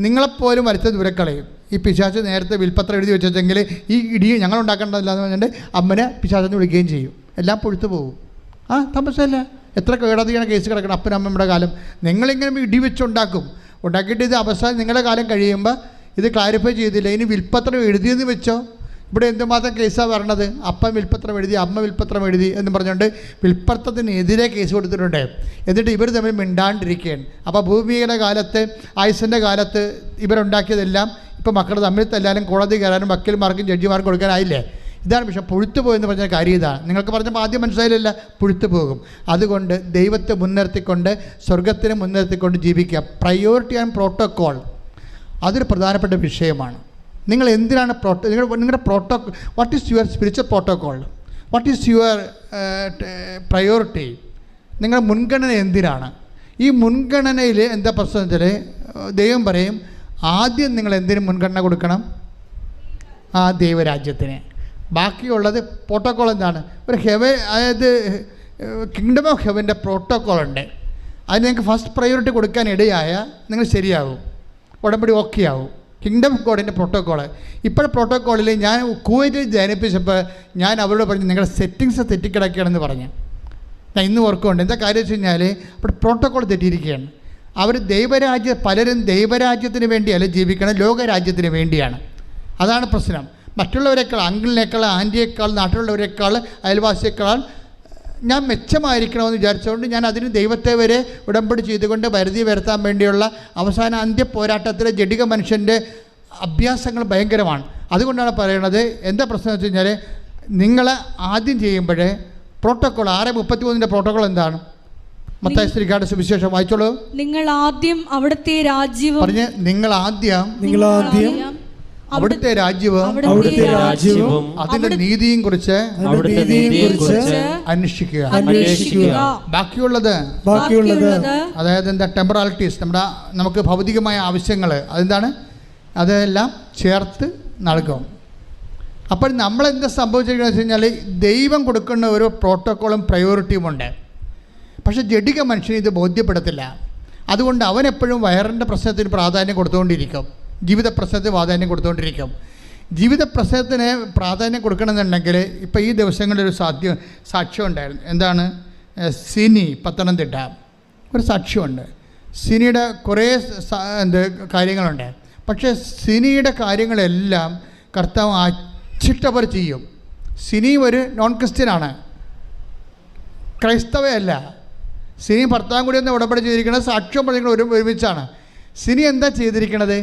നിങ്ങളെപ്പോലും വരുത്ത ദൂരക്കളയും. ഈ പിശാച് നേരത്തെ വിൽപ്പത്രം എഴുതി വെച്ചെങ്കിൽ ഈ ഇടി ഞങ്ങൾ ഉണ്ടാക്കേണ്ടതില്ല എന്ന് പറഞ്ഞിട്ട് അമ്മനെ പിശാചെന്ന് വിളിക്കുകയും ചെയ്യും. എല്ലാം പൊഴുത്തു പോകും. തമസല്ല. എത്ര കേടതിയാണ് കേസ് കിടക്കണം അപ്പനും അമ്മയുടെ കാലം. നിങ്ങളിങ്ങനെ ഇടി ഉണ്ടാക്കിയിട്ട് ഇത് അവസാനം നിങ്ങളുടെ കാലം കഴിയുമ്പോൾ ഇത് ക്ലാരിഫൈ ചെയ്തില്ല, ഇനി വിൽപ്പത്രം എഴുതിയെന്ന് വെച്ചോ ഇവിടെ എന്തുമാത്രം കേസാണ് പറഞ്ഞത്? അപ്പം വിൽപ്പത്രം എഴുതി, അമ്മ വിൽപ്പത്രം എഴുതി എന്ന് പറഞ്ഞുകൊണ്ട് വിൽപ്പത്രത്തിനെതിരെ കേസ് കൊടുത്തിട്ടുണ്ട്. എന്നിട്ട് ഇവർ തമ്മിൽ മിണ്ടാണ്ടിരിക്കുകയാണ്. അപ്പോൾ ഭൂമിയുടെ കാലത്ത്, ആയുസിൻ്റെ കാലത്ത് ഇവരുണ്ടാക്കിയതെല്ലാം ഇപ്പോൾ മക്കൾ തമ്മിൽ തല്ലാനും കോടതി കയറാനും വക്കീൽമാർക്കും ജഡ്ജിമാർക്കും കൊടുക്കാനായില്ലേ? ഇതാണ് പക്ഷേ പുഴുത്തു പോയെന്ന് പറഞ്ഞ കാര്യം ഇതാണ്. നിങ്ങൾക്ക് പറഞ്ഞപ്പോൾ ആദ്യം മനസ്സിലായില്ല, പുഴുത്തു പോകും. അതുകൊണ്ട് ദൈവത്തെ മുൻനിർത്തിക്കൊണ്ട്, സ്വർഗത്തിനെ മുൻനിർത്തിക്കൊണ്ട് ജീവിക്കുക. പ്രയോറിറ്റി ആൻഡ് പ്രോട്ടോക്കോൾ അതൊരു പ്രധാനപ്പെട്ട വിഷയമാണ്. നിങ്ങൾ എന്തിനാണ് നിങ്ങളുടെ protocol? What is your spiritual protocol? What is your priority? നിങ്ങളുടെ മുൻഗണന എന്തിനാണ്? ഈ മുൻഗണനയിൽ എന്താ പ്രശ്നം വെച്ചാൽ ദൈവം പറയും, ആദ്യം നിങ്ങൾ എന്തിനും മുൻഗണന കൊടുക്കണം? ആ ദൈവരാജ്യത്തിന്. ബാക്കിയുള്ളത് പ്രോട്ടോക്കോൾ എന്താണ്? ഒരു ഹെവൻ, അതായത് കിങ്ഡം ഓഫ് ഹെവൻ്റെ പ്രോട്ടോക്കോൾ ഉണ്ട്. അത് നിങ്ങൾക്ക് ഫസ്റ്റ് പ്രയോറിറ്റി കൊടുക്കാൻ ഇടയായ നിങ്ങൾ ശരിയാകും, ഉടമ്പടി ഓക്കെ ആവും. കിങ്ഡം ഓഫ് ഗോഡിൻ്റെ പ്രോട്ടോക്കോൾ. ഇപ്പോഴത്തെ പ്രോട്ടോക്കോളിൽ ഞാൻ കുവൈറ്റിൽ ജനിപ്പിച്ചപ്പോൾ ഞാൻ അവരോട് പറഞ്ഞു, നിങ്ങളുടെ സെറ്റിങ്സ് തെറ്റിക്കിടക്കുകയാണെന്ന് പറഞ്ഞു. ഞാൻ ഇന്ന് ഓർക്കുന്നുണ്ട്. എന്താ കാര്യം വെച്ച് കഴിഞ്ഞാൽ ഇപ്പോൾ പ്രോട്ടോക്കോൾ തെറ്റിയിരിക്കുകയാണ്. അവർ പലരും ദൈവരാജ്യത്തിന് വേണ്ടിയല്ല ജീവിക്കണം, ലോകരാജ്യത്തിന് വേണ്ടിയാണ്. അതാണ് പ്രശ്നം. മറ്റുള്ളവരെക്കാൾ, അങ്കിളിനേക്കാൾ, ആൻറ്റിയേക്കാൾ, നാട്ടിലുള്ളവരെക്കാൾ, അയൽവാസിയേക്കാൾ ഞാൻ മെച്ചമായിരിക്കണമെന്ന് വിചാരിച്ചുകൊണ്ട് ഞാൻ അതിന് ദൈവത്തെ വരെ ഉടമ്പടി ചെയ്തുകൊണ്ട് വരുതി വരുത്താൻ വേണ്ടിയുള്ള അവസാന അന്ത്യ പോരാട്ടത്തിലെ ജഡിക മനുഷ്യൻ്റെ അഭ്യാസങ്ങൾ ഭയങ്കരമാണ്. അതുകൊണ്ടാണ് പറയുന്നത്, എന്താ പ്രശ്നം വെച്ച് കഴിഞ്ഞാൽ നിങ്ങൾ ആദ്യം ചെയ്യുമ്പോൾ പ്രോട്ടോക്കോൾ 6:33 പ്രോട്ടോക്കോൾ എന്താണ്? മത്തായി ശ്രീകാട് സുവിശേഷം വായിച്ചോളൂ. നിങ്ങൾ ആദ്യം അവിടുത്തെ രാജ്യവും പറഞ്ഞ്, നിങ്ങൾ ആദ്യം അവിടുത്തെ രാജ്യവും അതിന്റെ നീതിയും കുറിച്ച് അന്വേഷിക്കുക. ബാക്കിയുള്ളത് അതായത് എന്താ? ടെമ്പറാലിറ്റീസ്, നമുക്ക് ഭൗതികമായ ആവശ്യങ്ങൾ, അതെന്താണ്? അതെല്ലാം ചേർത്ത് നൽകും. അപ്പോൾ നമ്മളെന്താ സംഭവിച്ചിരിക്കുന്നത് വെച്ച് കഴിഞ്ഞാൽ ദൈവം കൊടുക്കുന്ന ഒരു പ്രോട്ടോക്കോളും പ്രയോറിറ്റിയും ഉണ്ട്. പക്ഷേ ജഡിക മനുഷ്യന് ഇത് ബോധ്യപ്പെടത്തില്ല. അതുകൊണ്ട് അവനെപ്പോഴും വയറിൻ്റെ പ്രശ്നത്തിന് പ്രാധാന്യം കൊടുത്തുകൊണ്ടിരിക്കും, ജീവിത പ്രശ്നത്തിന് പ്രാധാന്യം കൊടുത്തുകൊണ്ടിരിക്കും. ജീവിത പ്രശ്നത്തിന് പ്രാധാന്യം കൊടുക്കണമെന്നുണ്ടെങ്കിൽ ഇപ്പോൾ ഈ ദിവസങ്ങളിലൊരു സാക്ഷ്യം ഉണ്ടായിരുന്നു. എന്താണ്? സിനി, പത്തനംതിട്ട ഒരു സാക്ഷ്യമുണ്ട്. സിനിയുടെ കുറേ കാര്യങ്ങളുണ്ട്. പക്ഷേ സിനിയുടെ കാര്യങ്ങളെല്ലാം കർത്താവ് അച്ചിട്ടവർ ചെയ്യും. സിനി ഒരു നോൺ ക്രിസ്ത്യനാണ്, ക്രൈസ്തവയല്ല. സിനി ഭർത്താവും കൂടി ഒന്ന് ഉടമ്പടി ചെയ്തിരിക്കുന്നത്, സാക്ഷ്യം പറഞ്ഞിരിക്കുന്നത് ഒരുമിച്ചാണ്. സിനി എന്താ ചെയ്തിരിക്കണത്?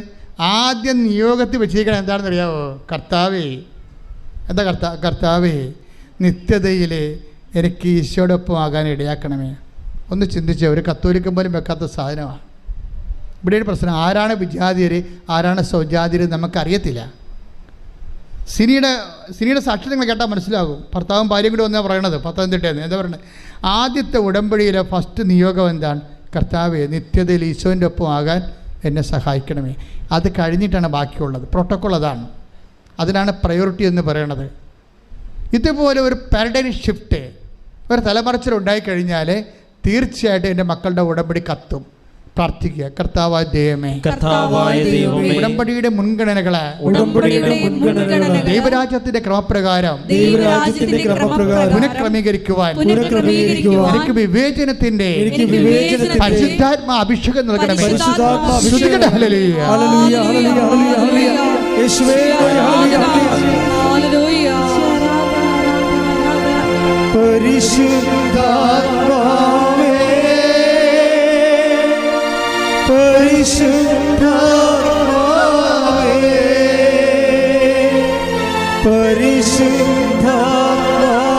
ആദ്യം നിയോഗത്തിൽ വെച്ചിരിക്കണം എന്താണെന്ന് അറിയാമോ? കർത്താവേ, എന്താ കർത്താവേ, നിത്യതയിൽ എനിക്ക് ഈശോടൊപ്പം ആകാൻ ഇടയാക്കണമേ. ഒന്ന് ചിന്തിച്ചോ, ഒരു കത്തോലിക്കൻ പോലും വെക്കാത്ത സാധനമാണ്. ഇവിടെ ഒരു പ്രശ്നം, ആരാണ് വിജാതിയർ, ആരാണ് സ്വജാതിയർ നമുക്കറിയത്തില്ല. സിനിയുടെ സാക്ഷി നിങ്ങൾ കേട്ടാൽ മനസ്സിലാകും. ഭർത്താവും ഭാര്യയും കൂടി വന്നാണ് പറയണത്, പത്തനംതിട്ടയെന്ന്. എന്താ പറയുന്നത്? ആദ്യത്തെ ഉടമ്പടിയിലെ ഫസ്റ്റ് നിയോഗം എന്താണ്? കർത്താവേ, നിത്യതയിൽ ഈശോൻ്റെ ഒപ്പം ആകാൻ എന്നെ സഹായിക്കണമേ. അത് കഴിഞ്ഞിട്ടാണ് ബാക്കിയുള്ളത്. പ്രോട്ടോക്കോൾ അതാണ്. അതിനാണ് പ്രയോറിറ്റി എന്ന് പറയണത്. ഇതുപോലെ ഒരു പാരഡൈം ഷിഫ്റ്റ്, ഒരു തലമറിച്ചിലുണ്ടായിക്കഴിഞ്ഞാൽ തീർച്ചയായിട്ടും എൻ്റെ മക്കളുടെ ഉടമ്പടി കത്തും. പ്രാർത്ഥിക്കുക, കർത്താവായ ദൈവമേ, ഉടമ്പടിയുടെ മുൻഗണനകളെ ദൈവരാജ്യത്തിന്റെ ക്രമപ്രകാരം പുനഃക്രമീകരിക്കുവാൻ എനിക്ക് വിവേചനത്തിന്റെ പരിശുദ്ധാത്മ അഭിഷേകം നൽകണമേ. പരിശുദ്ധാത്മാവേ,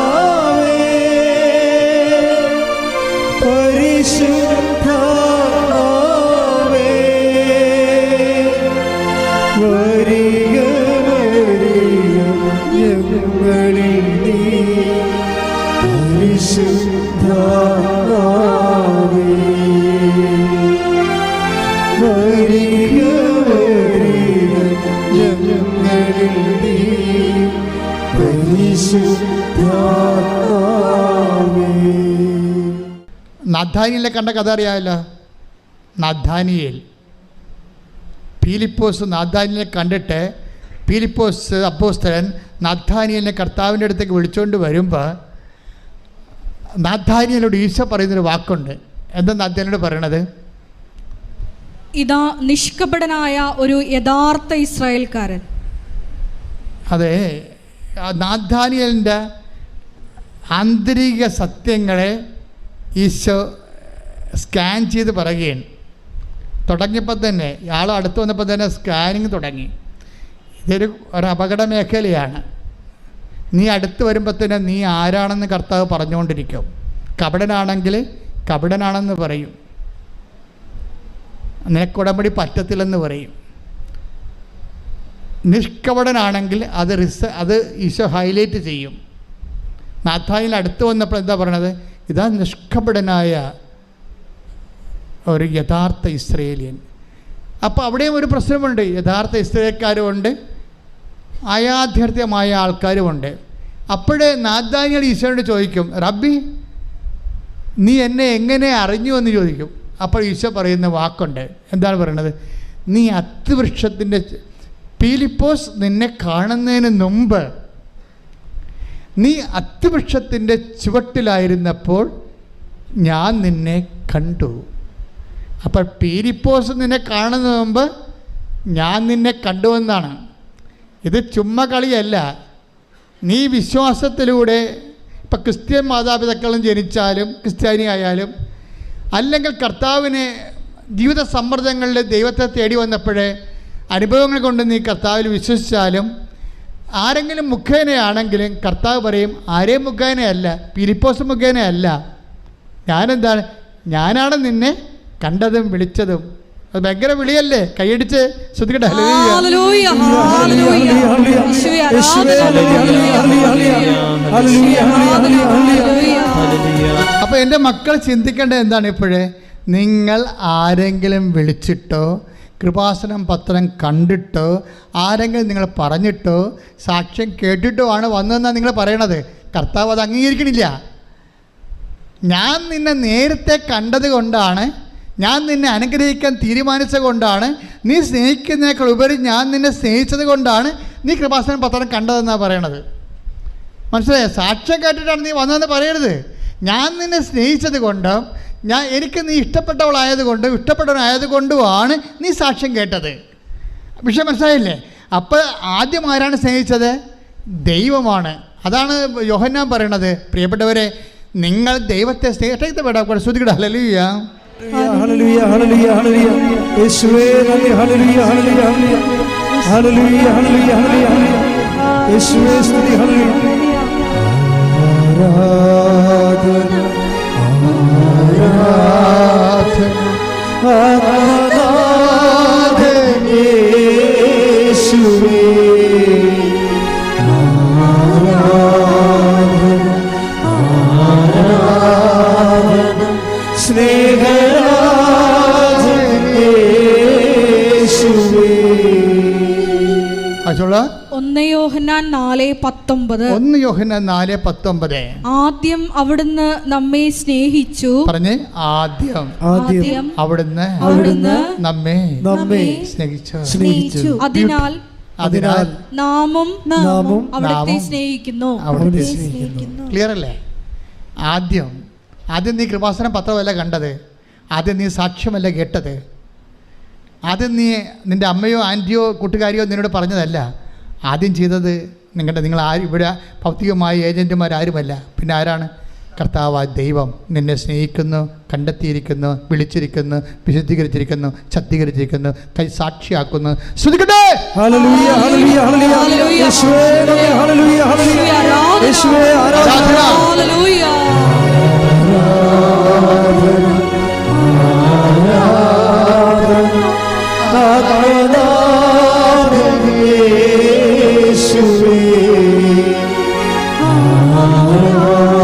പരിശുദ്ധാത്മാവേ, പരിശുദ്ധാത്മാവേ, വരിക വരിക ഞങ്ങളിൽ നീ, പരിശുദ്ധാത്മാവേ. നഥാനിയേലിനെ കണ്ട കഥ അറിയാമല്ലോ. നഥാനിയേൽ, ഫിലിപ്പോസ് നഥാനിയേലിനെ കണ്ടിട്ട് ഫിലിപ്പോസ് അപ്പോസ്തലൻ നഥാനിയേലിനെ കർത്താവിൻ്റെ അടുത്തേക്ക് വിളിച്ചുകൊണ്ട് വരുമ്പോൾ നഥാനിയേലോട് ഈശോ പറയുന്നൊരു വാക്കുണ്ട്. എന്താ നഥാനിയേലോട് പറയണത്? ഇതാ നിഷ്കപടനായ ഒരു യഥാർത്ഥ ഇസ്രായേൽക്കാരൻ. അതെ, നാഥാനിയലിൻ്റെ ആന്തരിക സത്യങ്ങളെ ഈശോ സ്കാൻ ചെയ്ത് പറയുകയാണ്. തുടങ്ങിയപ്പോൾ തന്നെ ആൾ അടുത്ത് വന്നപ്പോൾ തന്നെ സ്കാനിങ് തുടങ്ങി. ഇതൊരു അപകട മേഖലയാണ്. നീ അടുത്ത് വരുമ്പോൾ തന്നെ നീ ആരാണെന്ന് കർത്താവ് പറഞ്ഞുകൊണ്ടിരിക്കും. കപടനാണെങ്കിൽ കപടനാണെന്ന് പറയും, നിനക്കുടമ്പടി പറ്റത്തില്ലെന്ന് പറയും. നിഷ്കപടനാണെങ്കിൽ അത് ഈശോ ഹൈലൈറ്റ് ചെയ്യും. നാഥാനിൽ അടുത്ത് വന്നപ്പോൾ എന്താ പറയണത്? ഇതാ നിഷ്കപടനായ ഒരു യഥാർത്ഥ ഇസ്രയേലിയൻ. അപ്പോൾ അവിടെയും ഒരു പ്രശ്നമുണ്ട്. യഥാർത്ഥ ഇസ്രയേൽക്കാരുമുണ്ട്, അയാഥാർത്ഥ്യമായ ആൾക്കാരുമുണ്ട്. അപ്പോഴേ നാഥാനിയൽ ഈശോയോട് ചോദിക്കും, റബ്ബി നീ എന്നെ എങ്ങനെ അറിഞ്ഞു എന്ന് ചോദിക്കും. അപ്പോൾ ഈശോ പറയുന്ന വാക്കുണ്ട്. എന്താണ് പറയുന്നത്? നീ അത്തിവൃക്ഷത്തിൻ്റെ പീലിപ്പോസ് നിന്നെ കാണുന്നതിന് മുമ്പ് നീ അത്തിവൃക്ഷത്തിൻ്റെ ചുവട്ടിലായിരുന്നപ്പോൾ ഞാൻ നിന്നെ കണ്ടു. അപ്പോൾ പീലിപ്പോസ് നിന്നെ കാണുന്നതിന് മുമ്പ് ഞാൻ നിന്നെ കണ്ടുവെന്നാണ്. ഇത് ചുമ്മാ കളിയല്ല. നീ വിശ്വാസത്തിലൂടെ ഇപ്പം ക്രിസ്ത്യൻ മാതാപിതാക്കളും ജനിച്ചാലും ക്രിസ്ത്യാനി ആയാലും, അല്ലെങ്കിൽ കർത്താവിനെ ജീവിത സമ്മർദ്ദങ്ങളിൽ ദൈവത്തെ തേടി വന്നപ്പോഴേ അനുഭവങ്ങൾ കൊണ്ട് നീ കർത്താവിൽ വിശ്വസിച്ചാലും, ആരെങ്കിലും മുഖേനയാണെങ്കിലും കർത്താവ് പറയും ആരെയും മുഖേനയല്ല, പീലിപ്പോസ് മുഖേനയല്ല, ഞാനെന്താണ്, ഞാനാണ് നിന്നെ കണ്ടതും വിളിച്ചതും. അത് ഭയങ്കര വിളിയല്ലേ? കൈയടിച്ച് ശ്രദ്ധിക്കട്ടെ. അപ്പൊ എൻ്റെ മക്കൾ ചിന്തിക്കേണ്ടത് എന്താണ്? ഇപ്പോഴേ നിങ്ങൾ ആരെങ്കിലും വിളിച്ചിട്ടോ കൃപാസനം പത്രം കണ്ടിട്ടോ ആരെങ്കിലും നിങ്ങൾ പറഞ്ഞിട്ടോ സാക്ഷ്യം കേട്ടിട്ടോ ആണ് വന്നതെന്നാണ് നിങ്ങൾ പറയണത്. കർത്താവ് അത് അംഗീകരിക്കണില്ല. ഞാൻ നിന്നെ നേരത്തെ കണ്ടത് കൊണ്ടാണ്, ഞാൻ നിന്നെ അനുഗ്രഹിക്കാൻ തീരുമാനിച്ചത് കൊണ്ടാണ്, നീ സ്നേഹിക്കുന്നതിനേക്കാൾ ഉപരി ഞാൻ നിന്നെ സ്നേഹിച്ചത് കൊണ്ടാണ് നീ കൃപാസനം പത്രം കണ്ടതെന്നാണ് പറയണത്. മനസ്സിലായോ? സാക്ഷ്യം കേട്ടിട്ടാണ് നീ വന്നതെന്ന് പറയരുത്. ഞാൻ നിന്നെ സ്നേഹിച്ചത് കൊണ്ടും എനിക്ക് നീ ഇഷ്ടപ്പെട്ടവളായതുകൊണ്ടും ഇഷ്ടപ്പെട്ടവനായതുകൊണ്ടുമാണ് നീ സാക്ഷ്യം കേട്ടത്. വിഷയം മനസ്സിലായില്ലേ? അപ്പോൾ ആദ്യം ആരാണ് സ്നേഹിച്ചത്? ദൈവമാണ്. അതാണ് യോഹന്നാൻ പറയണത്. പ്രിയപ്പെട്ടവരെ, നിങ്ങൾ ദൈവത്തെ സ്നേഹിച്ചിട്ട് വേണം ശ്രദ്ധിക്കട്ടെ. ഹല്ലേലൂയ, ഹല്ലേലൂയ, ഹല്ലേലൂയ, ഹല്ലേലൂയ. യേശുവേ നന്ദി. ഹല്ലേലൂയ, ഹല്ലേലൂയ, ഹല്ലേലൂയ, ഹല്ലേലൂയ, ഹല്ലേലൂയ. യേശുവേ സ്തുതി. ഹല്ലേലൂയ. ആരാധന, ആരാധന, ആരാധന യേശുവേ. യോഹന്നാൻ 4:19. ആദ്യം അവിടുന്ന് നമ്മെ സ്നേഹിച്ചു. പറഞ്ഞേ, ആദ്യം അവിടുന്ന് നമ്മെ സ്നേഹിച്ചു. അതിനാൽ നാമും അവിടുത്തെ സ്നേഹിക്കുന്നു. ക്ലിയർ അല്ലേ? ആദ്യം നീ കൃപാസനം പത്രമല്ല കണ്ടത്, ആദ്യം നീ സാക്ഷ്യമല്ല കേട്ടത്, ആദ്യം നീ നിൻ്റെ അമ്മയോ ആൻറ്റിയോ കൂട്ടുകാരിയോ നിന്നോട് പറഞ്ഞതല്ല. ആദ്യം ചെയ്തത് നിങ്ങൾ ആരും ഇവിടെ ഭൗതികമായ ഏജൻറ്റുമാരാരുമല്ല. പിന്നെ ആരാണ്? കർത്താവായ ദൈവം നിന്നെ സ്നേഹിക്കുന്നു, കണ്ടെത്തിയിരിക്കുന്നു, വിളിച്ചിരിക്കുന്നു, വിശുദ്ധീകരിച്ചിരിക്കുന്നു, ശക്തീകരിച്ചിരിക്കുന്നു, കൈ സാക്ഷിയാക്കുന്നു. ശ്രദ്ധിക്കട്ടെ. ഹല്ലേലൂയ, ഹല്ലേലൂയ, ഹല്ലേലൂയ. യേശുവേ നന്ദി. ഹല്ലേലൂയ, ഹല്ലേലൂയ. യേശുവേ ആരാധന. ഹല്ലേലൂയ.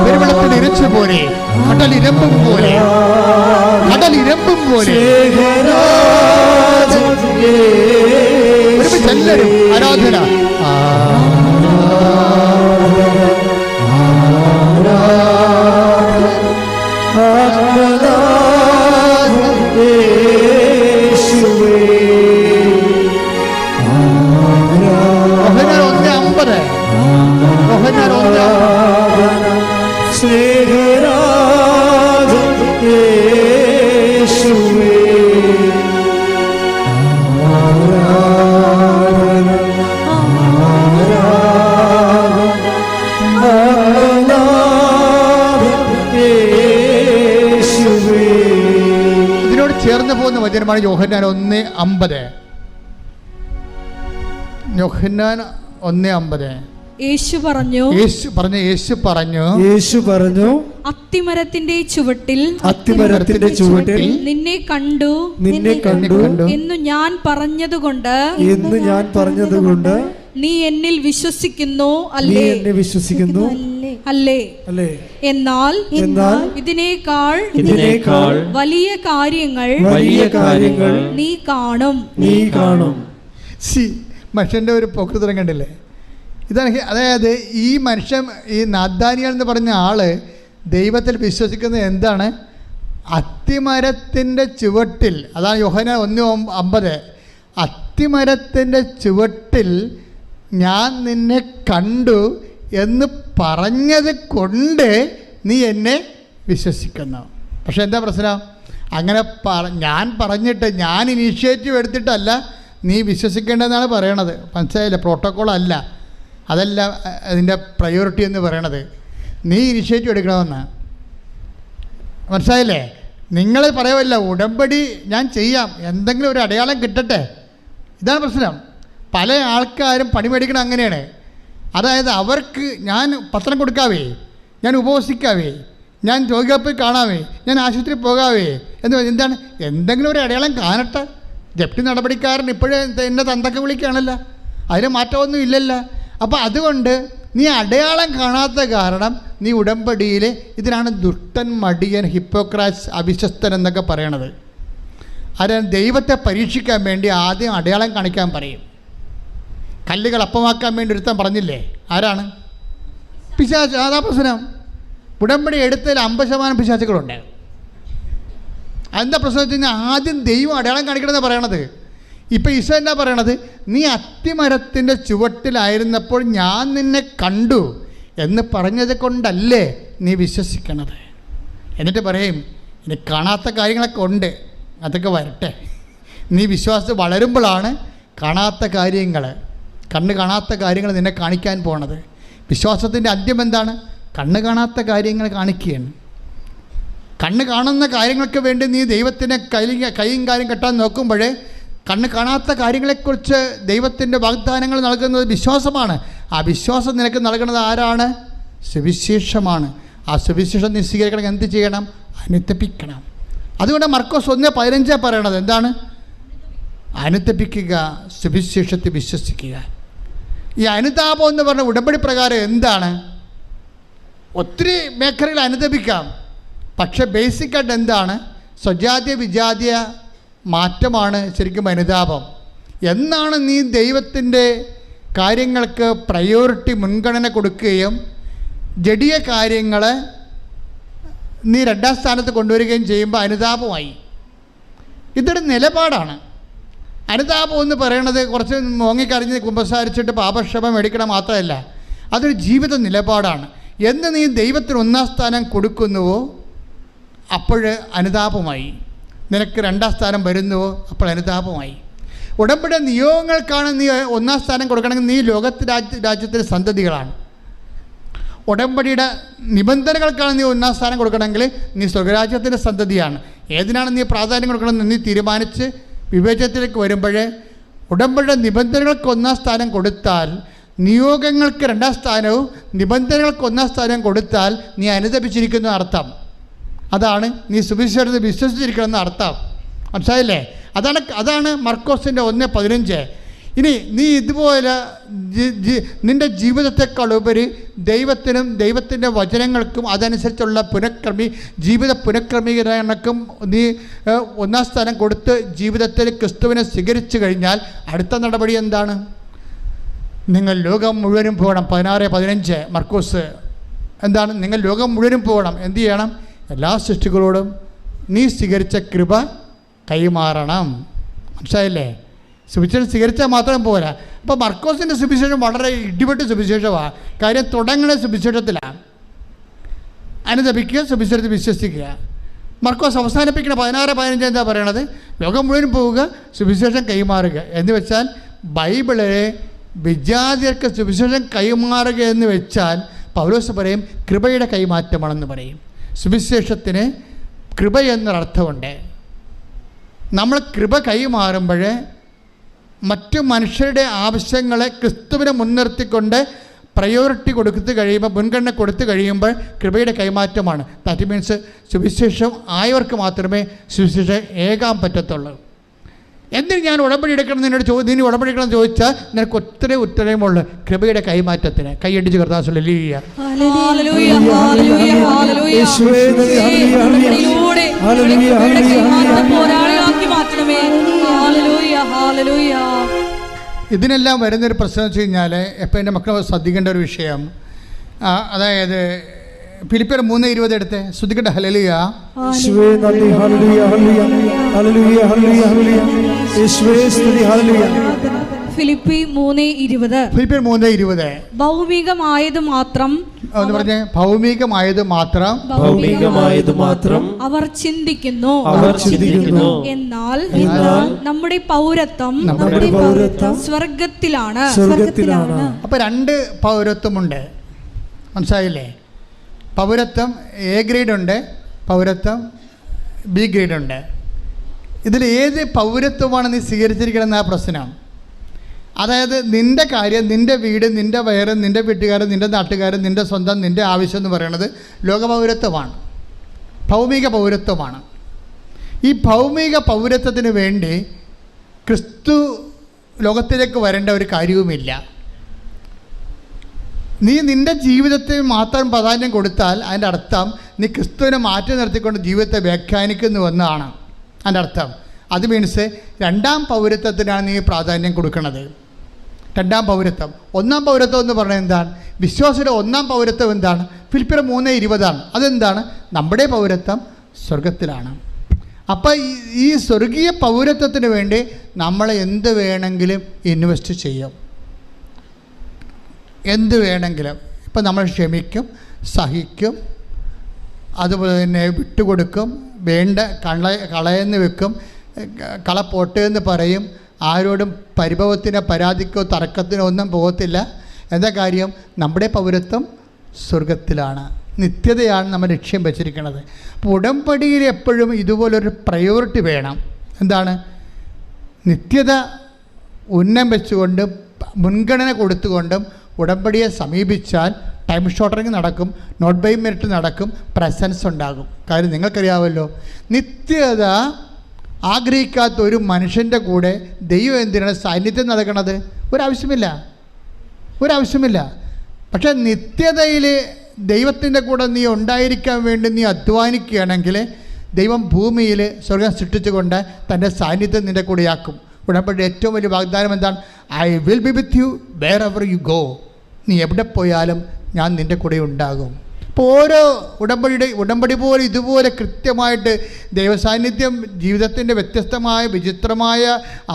പെരുവെള്ളത്തിൽ പോലെ കടലിരമ്പും പോലെ എല്ലാവരും ആരാധന. ചേർന്ന് പോകുന്ന വചനമാണ് യോഹന്നാൻ 1:50. യോഹന്നാൻ 1:50. യേശു പറഞ്ഞു അത്തിമരത്തിന്റെ ചുവട്ടിൽ നിന്നെ കണ്ടു എന്ന് ഞാൻ പറഞ്ഞതുകൊണ്ട് നീ എന്നിൽ വിശ്വസിക്കുന്നു അല്ലേ? അല്ലേ? എന്നാൽ ഇതിനേക്കാൾ വലിയ കാര്യങ്ങൾ നീ കാണും. മനുഷ്യന്റെ ഒരു പോക്കൃതരം കണ്ടില്ലേ? ഇതാണ്. അതായത് ഈ മനുഷ്യൻ, ഈ നാഥാനിയേൽ എന്ന് പറഞ്ഞ ആള് ദൈവത്തിൽ വിശ്വസിക്കുന്നത് എന്താണ്? അത്തിമരത്തിൻ്റെ ചുവട്ടിൽ, അതാണ് യോഹന്നാൻ 1:50. അത്തിമരത്തിൻ്റെ ചുവട്ടിൽ ഞാൻ നിന്നെ കണ്ടു എന്ന് പറഞ്ഞത് കൊണ്ട് നീ എന്നെ വിശ്വസിക്കുന്നു. പക്ഷെ എന്താ പ്രശ്നം? അങ്ങനെ ഞാൻ പറഞ്ഞിട്ട്, ഞാൻ ഇനീഷ്യേറ്റീവ് എടുത്തിട്ടല്ല നീ വിശ്വസിക്കേണ്ടതെന്നാണ് പറയണത്. മനസ്സിലായില്ല? പ്രോട്ടോക്കോൾ അല്ല, അതല്ല അതിൻ്റെ പ്രയോറിറ്റി എന്ന് പറയണത്. നീ ഇനിഷ്യേറ്റീവ് എടുക്കണമെന്ന്. മനസ്സിലായില്ലേ? നിങ്ങൾ പറയുമല്ല ഉടമ്പടി ഞാൻ ചെയ്യാം, എന്തെങ്കിലും ഒരു അടയാളം കിട്ടട്ടെ. ഇതാണ് പ്രശ്നം. പല ആൾക്കാരും പണി മേടിക്കണം അങ്ങനെയാണ്. അതായത് അവർക്ക് ഞാൻ പത്രം കൊടുക്കാവേ, ഞാൻ ഉപവസിക്കാവേ, ഞാൻ രോഗികളെ പോയി കാണാവേ, ഞാൻ ആശുപത്രിയിൽ പോകാവേ എന്ന് എന്താണ്? എന്തെങ്കിലും ഒരു അടയാളം കാണട്ടെ. ജപ്തി നടപടിക്കാരൻ ഇപ്പോഴും എന്നെ തന്തക്ക വിളിക്കുകയാണല്ലോ, അതിന് മാറ്റമൊന്നും ഇല്ലല്ലോ. അപ്പോൾ അതുകൊണ്ട് നീ അടയാളം കാണാത്ത കാരണം നീ ഉടമ്പടിയിൽ, ഇതിനാണ് ദുഷ്ടൻ, മടിയൻ, ഹിപ്പോക്രാറ്റ്സ്, അവിശ്വസ്തൻ എന്നൊക്കെ പറയണത്. ആരാണ്? ദൈവത്തെ പരീക്ഷിക്കാൻ വേണ്ടി ആദ്യം അടയാളം കാണിക്കാൻ പറയും. കല്ലുകൾ അപ്പമാക്കാൻ വേണ്ടി ഒരുത്തൻ പറഞ്ഞില്ലേ? ആരാണ്? പിശാച്. അതാ പ്രശ്നം. ഉടമ്പടി എടുത്തതിൽ 50% പിശാചുകളുണ്ട്. അതെന്താ പ്രശ്നം വെച്ച് കഴിഞ്ഞാൽ ആദ്യം ദൈവം അടയാളം കാണിക്കണമെന്നാണ് പറയണത്. ഇപ്പം ഈശോ എന്നാ പറയണത്? നീ അത്തിമരത്തിൻ്റെ ചുവട്ടിലായിരുന്നപ്പോൾ ഞാൻ നിന്നെ കണ്ടു എന്ന് പറഞ്ഞത് കൊണ്ടല്ലേ നീ വിശ്വസിക്കണത്. എന്നിട്ട് പറയും ഇനി കാണാത്ത കാര്യങ്ങളൊക്കെ ഉണ്ട്, അതൊക്കെ വരട്ടെ. നീ വിശ്വാസത്തിൽ വളരുമ്പോഴാണ് കാണാത്ത കാര്യങ്ങൾ, കണ്ണ് കാണാത്ത കാര്യങ്ങൾ നിന്നെ കാണിക്കാൻ പോണത്. വിശ്വാസത്തിൻ്റെ അന്ത്യം എന്താണ്? കണ്ണ് കാണാത്ത കാര്യങ്ങൾ കാണിക്കുകയാണ്. കണ്ണ് കാണുന്ന കാര്യങ്ങൾക്ക് വേണ്ടി നീ ദൈവത്തിനെ കൈയും കാര്യം കെട്ടാൻ നോക്കുമ്പോഴേ കണ്ണ് കാണാത്ത കാര്യങ്ങളെക്കുറിച്ച് ദൈവത്തിൻ്റെ വാഗ്ദാനങ്ങൾ നൽകുന്നത് വിശ്വാസമാണ്. ആ വിശ്വാസം നിനക്ക് നൽകുന്നത് ആരാണ്? സുവിശേഷമാണ്. ആ സുവിശേഷം നീ സ്വീകരിക്കണം. എന്ത് ചെയ്യണം? അനുതപിക്കണം. അതുകൊണ്ട് മർക്കോസ് 1:15 പറയണത് എന്താണ്? അനുതപിക്കുക, സുവിശേഷത്തെ വിശ്വസിക്കുക. ഈ അനുതാപം എന്ന് പറഞ്ഞ ഉടമ്പടി പ്രകാരം എന്താണ്? ഒത്തിരി മേഖലകൾ അനുതപിക്കാം. പക്ഷെ ബേസിക്കായിട്ട് എന്താണ്? സ്വജാതീയ വിജാതീയ മാറ്റമാണ് ശരിക്കും അനുതാപം. എന്നാണ് നീ ദൈവത്തിൻ്റെ കാര്യങ്ങൾക്ക് പ്രയോറിറ്റി, മുൻഗണന കൊടുക്കുകയും ജഡീയ കാര്യങ്ങൾ നീ 2ാം സ്ഥാനത്ത് കൊണ്ടുവരികയും ചെയ്യുമ്പോൾ അനുതാപമായി. ഇതൊരു നിലപാടാണ്. അനുതാപം എന്ന് പറയണത് കുറച്ച് മോങ്ങിക്കറിഞ്ഞ് കുമ്പസാരിച്ചിട്ട് പാപക്ഷമ മേടിക്കണം മാത്രമല്ല, അതൊരു ജീവിത നിലപാടാണ്. എന്ന് നീ ദൈവത്തിന് 1ാം സ്ഥാനം കൊടുക്കുന്നുവോ അപ്പോൾ അനുതാപമായി. നിനക്ക് 2ാം സ്ഥാനം വരുന്നുവോ അപ്പോൾ അനുതാപമായി. ഉടമ്പടി നിയോഗങ്ങൾക്കാണ് നീ 1ാം സ്ഥാനം കൊടുക്കണമെങ്കിൽ നീ രാജ്യത്തിൻ്റെ സന്തതികളാണ്. ഉടമ്പടിയുടെ നിബന്ധനകൾക്കാണ് നീ 1ാം സ്ഥാനം കൊടുക്കണമെങ്കിൽ നീ സ്വർഗരാജ്യത്തിൻ്റെ സന്തതിയാണ്. ഏതിനാണ് നീ പ്രാധാന്യം കൊടുക്കണമെന്ന് നീ തീരുമാനിച്ച് വിവേചനത്തിലേക്ക് വരുമ്പോൾ ഉടമ്പടിയുടെ നിബന്ധനകൾക്ക് 1ാം സ്ഥാനം കൊടുത്താൽ, നിയോഗങ്ങൾക്ക് 2ാം സ്ഥാനവും നിബന്ധനകൾക്ക് 1ാം സ്ഥാനവും കൊടുത്താൽ നീ അനുതപിച്ചിരിക്കുന്ന അർത്ഥം. അതാണ് നീ സുവിശേഷത്തെ വിശ്വസിച്ചിരിക്കണമെന്ന അർത്ഥം. മനസ്സിലായില്ലേ? അതാണ് മർക്കോസിൻ്റെ 1:15. ഇനി നീ ഇതുപോലെ നിൻ്റെ ഉപരി ദൈവത്തിനും ദൈവത്തിൻ്റെ വചനങ്ങൾക്കും അതനുസരിച്ചുള്ള ജീവിത പുനഃക്രമീകരണക്കും നീ 1ാം സ്ഥാനം കൊടുത്ത് ജീവിതത്തിൽ ക്രിസ്തുവിനെ സ്വീകരിച്ചു കഴിഞ്ഞാൽ അടുത്ത നടപടി എന്താണ്? നിങ്ങൾ ലോകം മുഴുവനും പോകണം. 16:15 മർക്കോസ്. എന്താണ്? നിങ്ങൾ ലോകം മുഴുവനും പോകണം. എന്ത് ചെയ്യണം? എല്ലാ സൃഷ്ടികളോടും നീ സ്വീകരിച്ച കൃപ കൈമാറണം. മനസ്സിലായില്ലേ? സുവിശേഷം സ്വീകരിച്ചാൽ മാത്രം പോരാ. അപ്പോൾ മർക്കോസിൻ്റെ സുവിശേഷം വളരെ ഇടിപെട്ട് സുവിശേഷമാണ്. കാര്യം തുടങ്ങുന്ന സുവിശേഷത്തിലാണ്. അനുതപിക്കുക, സുവിശേഷത്തിൽ വിശ്വസിക്കുക. മർക്കോസ് അവസാനിപ്പിക്കുന്ന 16:15 എന്താ പറയണത്? ലോകം മുഴുവൻ പോവുക, സുവിശേഷം കൈമാറുക എന്ന് വെച്ചാൽ ബൈബിളിലെ വിജാതിയർക്ക് സുവിശേഷം കൈമാറുക എന്ന് വെച്ചാൽ പൗലോസ് പറയും കൃപയുടെ കൈമാറ്റമാണെന്ന് പറയും. സുവിശേഷത്തിന് കൃപ എന്നൊരർത്ഥമുണ്ട്. നമ്മൾ കൃപ കൈമാറുമ്പോൾ മറ്റു മനുഷ്യരുടെ ആവശ്യങ്ങളെ ക്രിസ്തുവിനെ മുൻനിർത്തിക്കൊണ്ട് പ്രയോറിറ്റി കൊടുത്തു കഴിയുമ്പോൾ, മുൻഗണന കൊടുത്തു കഴിയുമ്പോൾ കൃപയുടെ കൈമാറ്റമാണ്. ദാറ്റ് മീൻസ് സുവിശേഷം ആയവർക്ക് മാത്രമേ സുവിശേഷം ഏകാൻ പറ്റത്തുള്ളൂ. എന്തിന് ഞാൻ ഉടമ്പടി എടുക്കണം എന്നോട് നീ ഉടമ്പടി എടുക്കണം എന്ന് ചോദിച്ചാൽ നിനക്ക് ഒത്തിരി ഉത്തരമുള്ളൂ കൃപയുടെ കൈമാറ്റത്തിന്. കൈയടിച്ച് കർത്താവ് ഹല്ലേലൂയ. ഇതിനെല്ലാം വരുന്നൊരു പ്രശ്നം വെച്ച് കഴിഞ്ഞാൽ എപ്പോൾ എൻ്റെ മക്കൾ ശ്രദ്ധിക്കേണ്ട ഒരു വിഷയം, അതായത് ഫിലിപ്പിയർ 3:20 എടുത്ത് ശ്രദ്ധിക്കട്ടെ. ഹല്ലേലൂയ. ഫിലിപ്പിയർ 3:20 ഭൗമികമായത് മാത്രം അവർ ചിന്തിക്കുന്നു, എന്നാൽ നമ്മുടെ പൗരത്വം സ്വർഗത്തിലാണ്. അപ്പൊ 2 പൗരത്വമുണ്ട്, മനസ്സിലായില്ലേ? പൗരത്വം എ ഗ്രേഡ് ഉണ്ട്, പൗരത്വം ബി ഗ്രേഡ് ഉണ്ട്. ഇതിൽ ഏത് പൗരത്വമാണ് നീ സ്വീകരിച്ചിരിക്കണമെന്ന ആ പ്രശ്നമാണ്. അതായത് നിൻ്റെ കാര്യം, നിൻ്റെ വീട്, നിൻ്റെ വയറ്, നിൻ്റെ വീട്ടുകാരൻ, നിൻ്റെ നാട്ടുകാരൻ, നിൻ്റെ സ്വന്തം, നിൻ്റെ ആവശ്യം എന്ന് പറയുന്നത് ലോകപൗരത്വമാണ്, ഭൗമിക പൗരത്വമാണ്. ഈ ഭൗമിക പൗരത്വത്തിന് വേണ്ടി ക്രിസ്തു ലോകത്തിലേക്ക് വരേണ്ട ഒരു കാര്യവുമില്ല. നീ നിൻ്റെ ജീവിതത്തെ മാത്രം പ്രാധാന്യം കൊടുത്താൽ അതിൻ്റെ അർത്ഥം നീ ക്രിസ്തുവിനെ മാറ്റി നിർത്തിക്കൊണ്ട് ജീവിതത്തെ വ്യാഖ്യാനിക്കുന്നുവെന്നാണ് അതിൻ്റെ അർത്ഥം. അത് മീൻസ് 2ാം പൗരത്വത്തിനാണ് നീ പ്രാധാന്യം കൊടുക്കുന്നത്. 2ാം പൗരത്വം. 1ാം പൗരത്വം എന്ന് പറഞ്ഞാൽ എന്താണ്? വിശ്വാസിയുടെ 1ാം പൗരത്വം എന്താണ്? ഫിലിപ്പിയർ 3:20 അതെന്താണ്? നമ്മുടെ പൗരത്വം സ്വർഗത്തിലാണ്. അപ്പം ഈ സ്വർഗീയ പൗരത്വത്തിന് വേണ്ടി നമ്മൾ എന്ത് വേണമെങ്കിലും ഇൻവെസ്റ്റ് ചെയ്യും, എന്ത് വേണമെങ്കിലും. ഇപ്പം നമ്മൾ ക്ഷമിക്കും, സഹിക്കും, അതുപോലെ തന്നെ വിട്ടുകൊടുക്കും, വേണ്ട കളയെന്ന് വെക്കും, കള പൊട്ടെന്ന് പറയും, ആരോടും പരിഭവത്തിനോ പരാതിക്കോ തർക്കത്തിനോ ഒന്നും പോകത്തില്ല. എന്താ കാര്യം? നമ്മുടെ പൗരത്വം സ്വർഗത്തിലാണ്, നിത്യതയാണ് നമ്മൾ ലക്ഷ്യം വെച്ചിരിക്കുന്നത്. അപ്പോൾ ഉടമ്പടിയിൽ എപ്പോഴും ഇതുപോലൊരു പ്രയോറിറ്റി വേണം. എന്താണ്? നിത്യത ഉന്നം വെച്ചുകൊണ്ടും മുൻഗണന കൊടുത്തുകൊണ്ടും ഉടമ്പടിയെ സമീപിച്ചാൽ ടൈം ഷോർട്ടറിങ് നടക്കും, നോട്ട് ബൈ മെറിറ്റ് നടക്കും, പ്രസൻസ് ഉണ്ടാകും. കാര്യം നിങ്ങൾക്കറിയാമല്ലോ, നിത്യത ആഗ്രഹിക്കാത്ത ഒരു മനുഷ്യൻ്റെ കൂടെ ദൈവം എന്തിനാണ് സാന്നിധ്യം നടക്കണത്? ഒരാവശ്യമില്ല. പക്ഷേ നിത്യതയിൽ ദൈവത്തിൻ്റെ കൂടെ നീ ഉണ്ടായിരിക്കാൻ വേണ്ടി നീ അധ്വാനിക്കുകയാണെങ്കിൽ ദൈവം ഭൂമിയിൽ സ്വർഗം സൃഷ്ടിച്ചുകൊണ്ട് തൻ്റെ സാന്നിധ്യം നിൻ്റെ കൂടെയാക്കും. ഉടമ്പടിയുടെ ഏറ്റവും വലിയ വാഗ്ദാനം എന്താണ്? I will be with you wherever you go. നീ എവിടെ പോയാലും ഞാൻ നിൻ്റെ കൂടെ ഉണ്ടാകും. ഇപ്പോൾ ഓരോ ഉടമ്പടി പോലെ ഇതുപോലെ കൃത്യമായിട്ട് ദൈവസാന്നിധ്യം ജീവിതത്തിൻ്റെ വ്യത്യസ്തമായ വിചിത്രമായ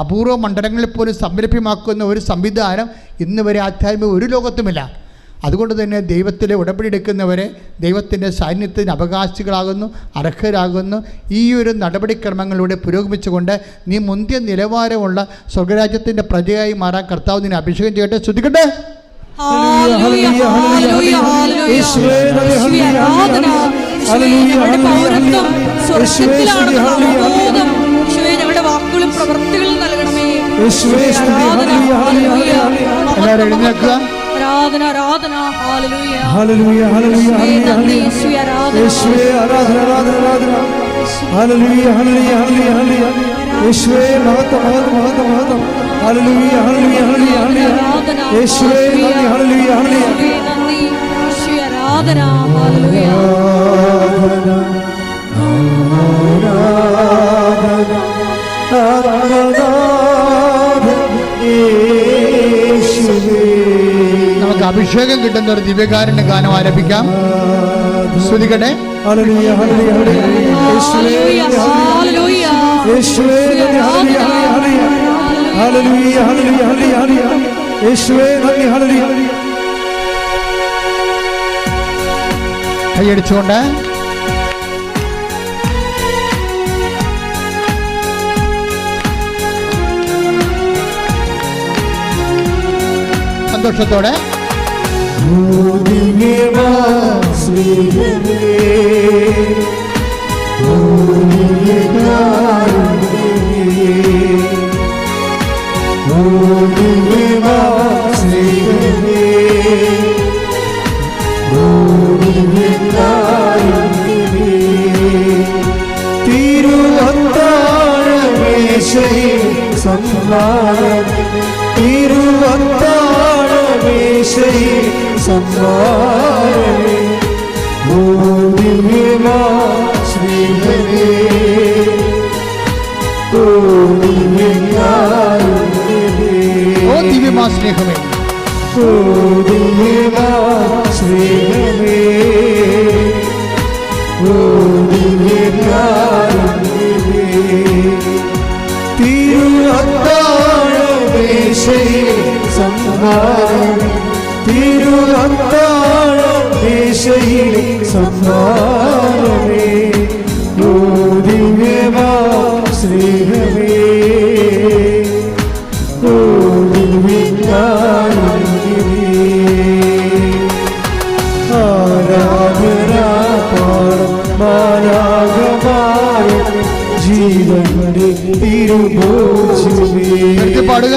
അപൂർവ മണ്ഡലങ്ങളിൽ പോലും സംരഭ്യമാക്കുന്ന ഒരു സംവിധാനം ഇന്ന് വരെ ആധ്യാത്മിക ഒരു ലോകത്തുമില്ല. അതുകൊണ്ട് തന്നെ ദൈവത്തിലെ ഉടമ്പടി എടുക്കുന്നവരെ ദൈവത്തിൻ്റെ സാന്നിധ്യത്തിന് അവകാശികളാകുന്നു, അർഹരാകുന്നു. ഈ ഒരു നടപടിക്രമങ്ങളിലൂടെ പുരോഗമിച്ചുകൊണ്ട് നീ മുന്തിയ നിലവാരമുള്ള സ്വർഗരാജ്യത്തിൻ്റെ പ്രജയായി മാറാൻ കർത്താവ് നിന്നെ അഭിഷേകം ചെയ്യട്ടെ. ശ്രദ്ധിക്കട്ടെ. വാക്കുകളും പ്രവൃത്തികളും നൽകണമേ. എല്ലാവരും എഴുന്നേൽക്കുക. ആരാധന ആരാധന. ഹല്ലേലൂയ ഹല്ലേലൂയ ഹല്ലേലൂയ ഹല്ലേലൂയ യേശുവേ ആരാധന. യേശുവേ ആരാധന ആരാധന ആരാധന. ഹല്ലേലൂയ ഹല്ലേലൂയ ഹല്ലേലൂയ ഹല്ലേലൂയ. യേശുവേ മഹത്വം മഹത്വം മഹത്വം മഹത്വം. ഹല്ലേലൂയ ഹല്ലേലൂയ ഹല്ലേലൂയ ഹല്ലേലൂയ. യേശുവേ നന്ദി. ഹല്ലേലൂയ ഹല്ലേലൂയ. നന്ദി. യേശുവേ ആരാധന. ഹല്ലേലൂയ. നമുക്ക് അഭിഷേകം കിട്ടുന്ന ഒരു ദിവ്യകാരുണ്യ ഗാനം ആരംഭിക്കാം. ശ്രദ്ധിക്കട്ടെ. ഹല്ലേലൂയ ഹല്ലേലൂയ ഹല്ലേലൂയ. ഹല്ലേലൂയ ഹല്ലേലൂയ. യേശുവേ നന്ദി. ഹല്ലേലൂയ ഹല്ലേലൂയ ഹല്ലേലൂയ ഹല്ലേലൂയ ഹല്ലേലൂയ. യേശുവേ നന്ദി. ഹല്ലേലൂയ. കൈയടിച്ചുകൊണ്ട് സന്തോഷത്തോടെ മേശയിൽ സമ്മാനം തിരുവത്താഴ മേശയിൽ സമ്മാനമേ ഓ ദിവ്യമാ ശ്രീഹരേ ഓ ദിവ്യകാരുണ്യമേ ഓ ദിവ്യമാ സ്നേഹമേ ഓ ദിവ്യമാ ശ്രീഹരേ ഓ ദിവ്യകാരുണ്യമേ തിരുവത്താഴ മേശയിൽ സമ്മാനം തിരുവത്താഴ മേശയിൽ സമ്മാനമേ ഓ ദിവ്യമാ ശ്രീഹരേ ഓ ദിവ്യകാരുണ്യമേ ആരാധന പാടും മാലാഖമാരും ജീവന്റെ തിരുഭോജ്യമേ പാടുക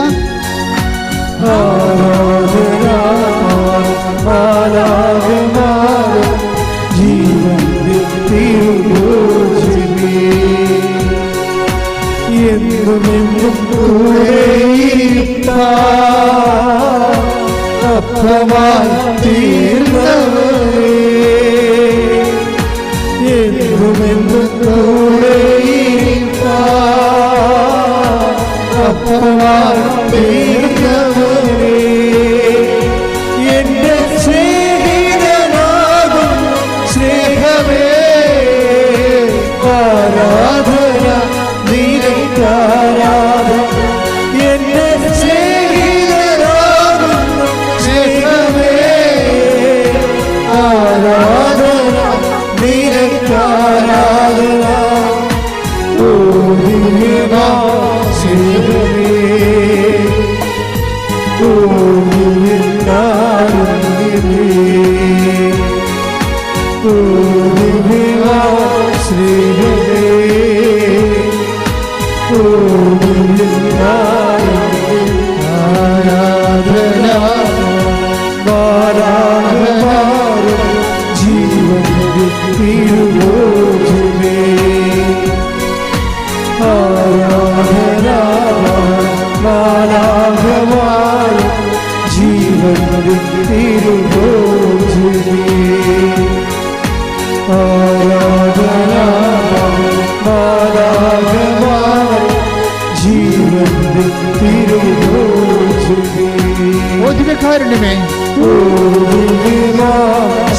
ആരാധന മാലാഖമാരും ജീവന്റെ തിരുഭോജ്യമേ എന്നുമെന്നും കൂടെയിരിപ്പാൻ അപ്പമായി തീർന്നവരേ എന്നുമെന്നും കൂടെയിരിപ്പാൻ അപ്പമായി തീർന്നവരേ എന്റെ സ്നേഹിതനാകും സ്നേഹമേ ആരാധന നിനക്കാരാധന എന്റെ സ്നേഹിതനാകും സ്നേഹമേ ആരാധന നിനക്കാരാധന ഓ ദിവ്യമാ ശ്രീഹരേ ഓ ദിവ്യകാരുണ്യമേ ഓ ദിവ്യമാ ശ്രീഹരേ ഓ ദിവ്യകാരുണ്യമേ ആരാധന മാലാഖമാരും ജീവന്റെ തിരുഭോജ്യമേ ആരാധന മാലാഖമാരും ജീവന്റെ തിരുഭോജ്യമേ ആരാധന മാലാഖമാരും ജീവന്റെ തിരുഭോജ്യമേ ഓ ദിവ്യകാരുണ്യമേ ഓ ദിവ്യമാ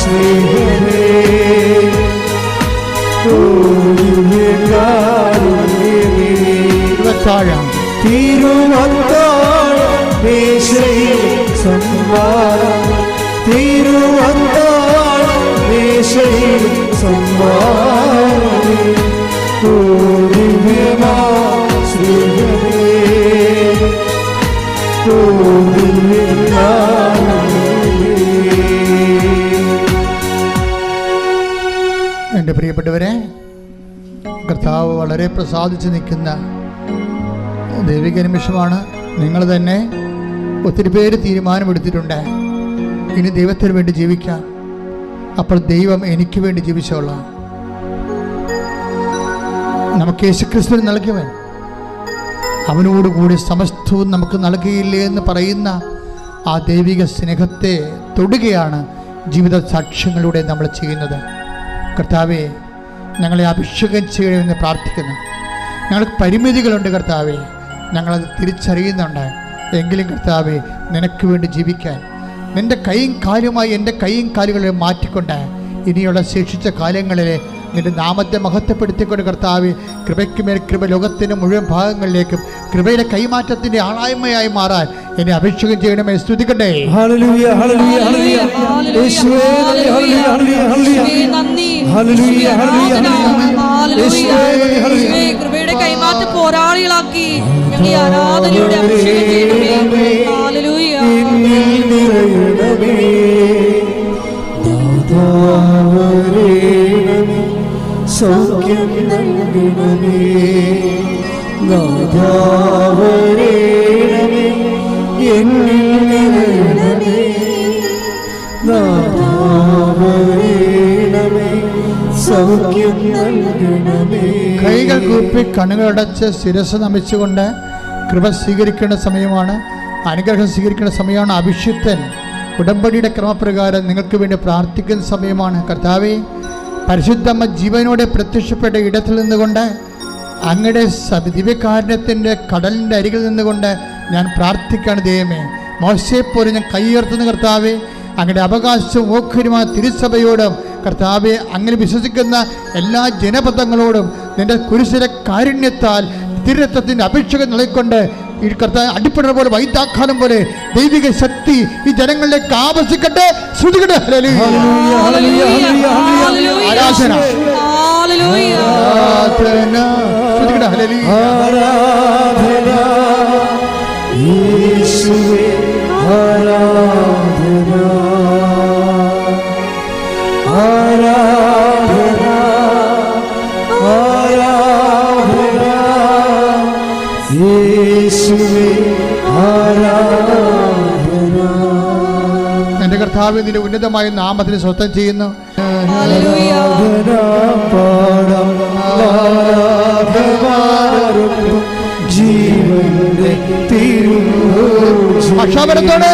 ശ്രീഹരേ ഓ ദിവ്യകാരുണ്യമേ താഴാം തിരുവത്താഴ മേശയിൽ സമ്മാനം തിരുവത്താഴ മേശയിൽ സമ്മാനമേ ഓ ദിവ്യമാ ശ്രീഹരേ ഓ ദിവ്യകാരുണ്യമേ എൻ്റെ പ്രിയപ്പെട്ടവരെ, കർത്താവ് വളരെ പ്രസാദിച്ച് നിൽക്കുന്ന ദൈവിക നിമിഷമാണ്. നിങ്ങൾ തന്നെ ഒത്തിരി പേര് തീരുമാനമെടുത്തിട്ടുണ്ട്, ഇനി ദൈവത്തിന് വേണ്ടി ജീവിക്കാം. അപ്പോൾ ദൈവം എനിക്ക് വേണ്ടി ജീവിച്ചോളാം. നമുക്ക് യേശുക്രിസ്തുവിന് നൽകിയവൻ അവനോടുകൂടി സമസ്തവും നമുക്ക് നൽകിയില്ലേ എന്ന് പറയുന്ന ആ ദൈവിക സ്നേഹത്തെ തൊടുകയാണ് ജീവിത സാക്ഷ്യങ്ങളിലൂടെ നമ്മൾ ചെയ്യുന്നത്. കർത്താവെ, ഞങ്ങളെ അഭിഷേകം ചെയ്യണമെന്ന് പ്രാർത്ഥിക്കുന്നു. ഞങ്ങൾക്ക് പരിമിതികളുണ്ട് കർത്താവെ, ഞങ്ങളത് തിരിച്ചറിയുന്നുണ്ട്. എങ്കിലും കർത്താവെ, നിനക്ക് വേണ്ടി ജീവിക്കാൻ നിൻ്റെ കൈയും കാലുമായി എൻ്റെ കൈയും കാലുകളെ മാറ്റിക്കൊണ്ട് ഇനിയുള്ള ശേഷിച്ച കാലങ്ങളിൽ നിന്റെ നാമത്തെ മഹത്വപ്പെടുത്തിക്കൊണ്ട് കർത്താവെ, കൃപയ്ക്ക് മേൽ കൃപ ലോകത്തിൻ്റെ മുഴുവൻ ഭാഗങ്ങളിലേക്കും കൃപയുടെ കൈമാറ്റത്തിൻ്റെ ആളായ്മയായി മാറാൻ എന്നെ അഭിഷേകം ചെയ്യണമേ. സ്തുതിക്കട്ടെ. ഹല്ലേലൂയ ഹല്ലേലൂയ ഹല്ലേലൂയ യേശുവേ ഹല്ലേലൂയ ഹല്ലേലൂയ ഹല്ലേലൂയ ഹല്ലേലൂയ കൃപയുടെ കൈമാറ്റ പോരാളികളാക്കി ഞങ്ങളെ ആരാധനയുടെ അഭിഷേകം ചെയ്യണമേ. ഹല്ലേലൂയ സൗഖ്യം നൽകണമേ നാഥാവരേണമേ എന്നിൽ നിറയണമേ നാഥാവരേണമേ സൗഖ്യം നൽകണമേ. കൈകൾ കൈകൂപ്പി കണ്ണുകളടച്ച് ശിരസ് നമിച്ചുകൊണ്ട് കൃപ സ്വീകരിക്കേണ്ട സമയമാണ്, അനുഗ്രഹം സ്വീകരിക്കേണ്ട സമയമാണ്. അഭിഷിക്തൻ ഉടമ്പടിയുടെ ക്രമപ്രകാരം നിങ്ങൾക്ക് വേണ്ടി പ്രാർത്ഥിക്കുന്ന സമയമാണ്. കർത്താവേ, പരിശുദ്ധമ്മ ജീവനോടെ പ്രത്യക്ഷപ്പെട്ട ഇടത്തിൽ നിന്നുകൊണ്ട് അങ്ങയുടെ ദിവ്യകാരുണ്യത്തിൻ്റെ കടലിൻ്റെ അരികിൽ നിന്നുകൊണ്ട് ഞാൻ പ്രാർത്ഥിക്കുകയാണ്. ദൈവമേ, മോശയെപ്പോലെ ഞാൻ കൈയുയർത്തുന്ന കർത്താവേ, അങ്ങയുടെ അവകാശവും ഓഹരിയുമായ തിരുസഭയോടും കർത്താവെ, അങ്ങനെ വിശ്വസിക്കുന്ന എല്ലാ ജനപദങ്ങളോടും നിന്റെ കുരിശിലെ കാരുണ്യത്താൽ തിരുരത്വത്തിൻ്റെ അപേക്ഷകൾ നൽകിക്കൊണ്ട് ഈ കർത്താവ് അടിപ്പട പോലെ വൈദ്യാഘാതം പോലെ ദൈവിക ശക്തി ഈ ജനങ്ങളിലേക്ക് ആവശ്യിക്കട്ടെ. ശ്രുതികട്ടെ. ആരാധന എന്റെ കർത്താവ് നിന്റെ ഉന്നതമായ നാമത്തിന് സ്വസ്ഥം ചെയ്യുന്നു. ജീവന്റെ ഭക്ഷാപരത്തോടെ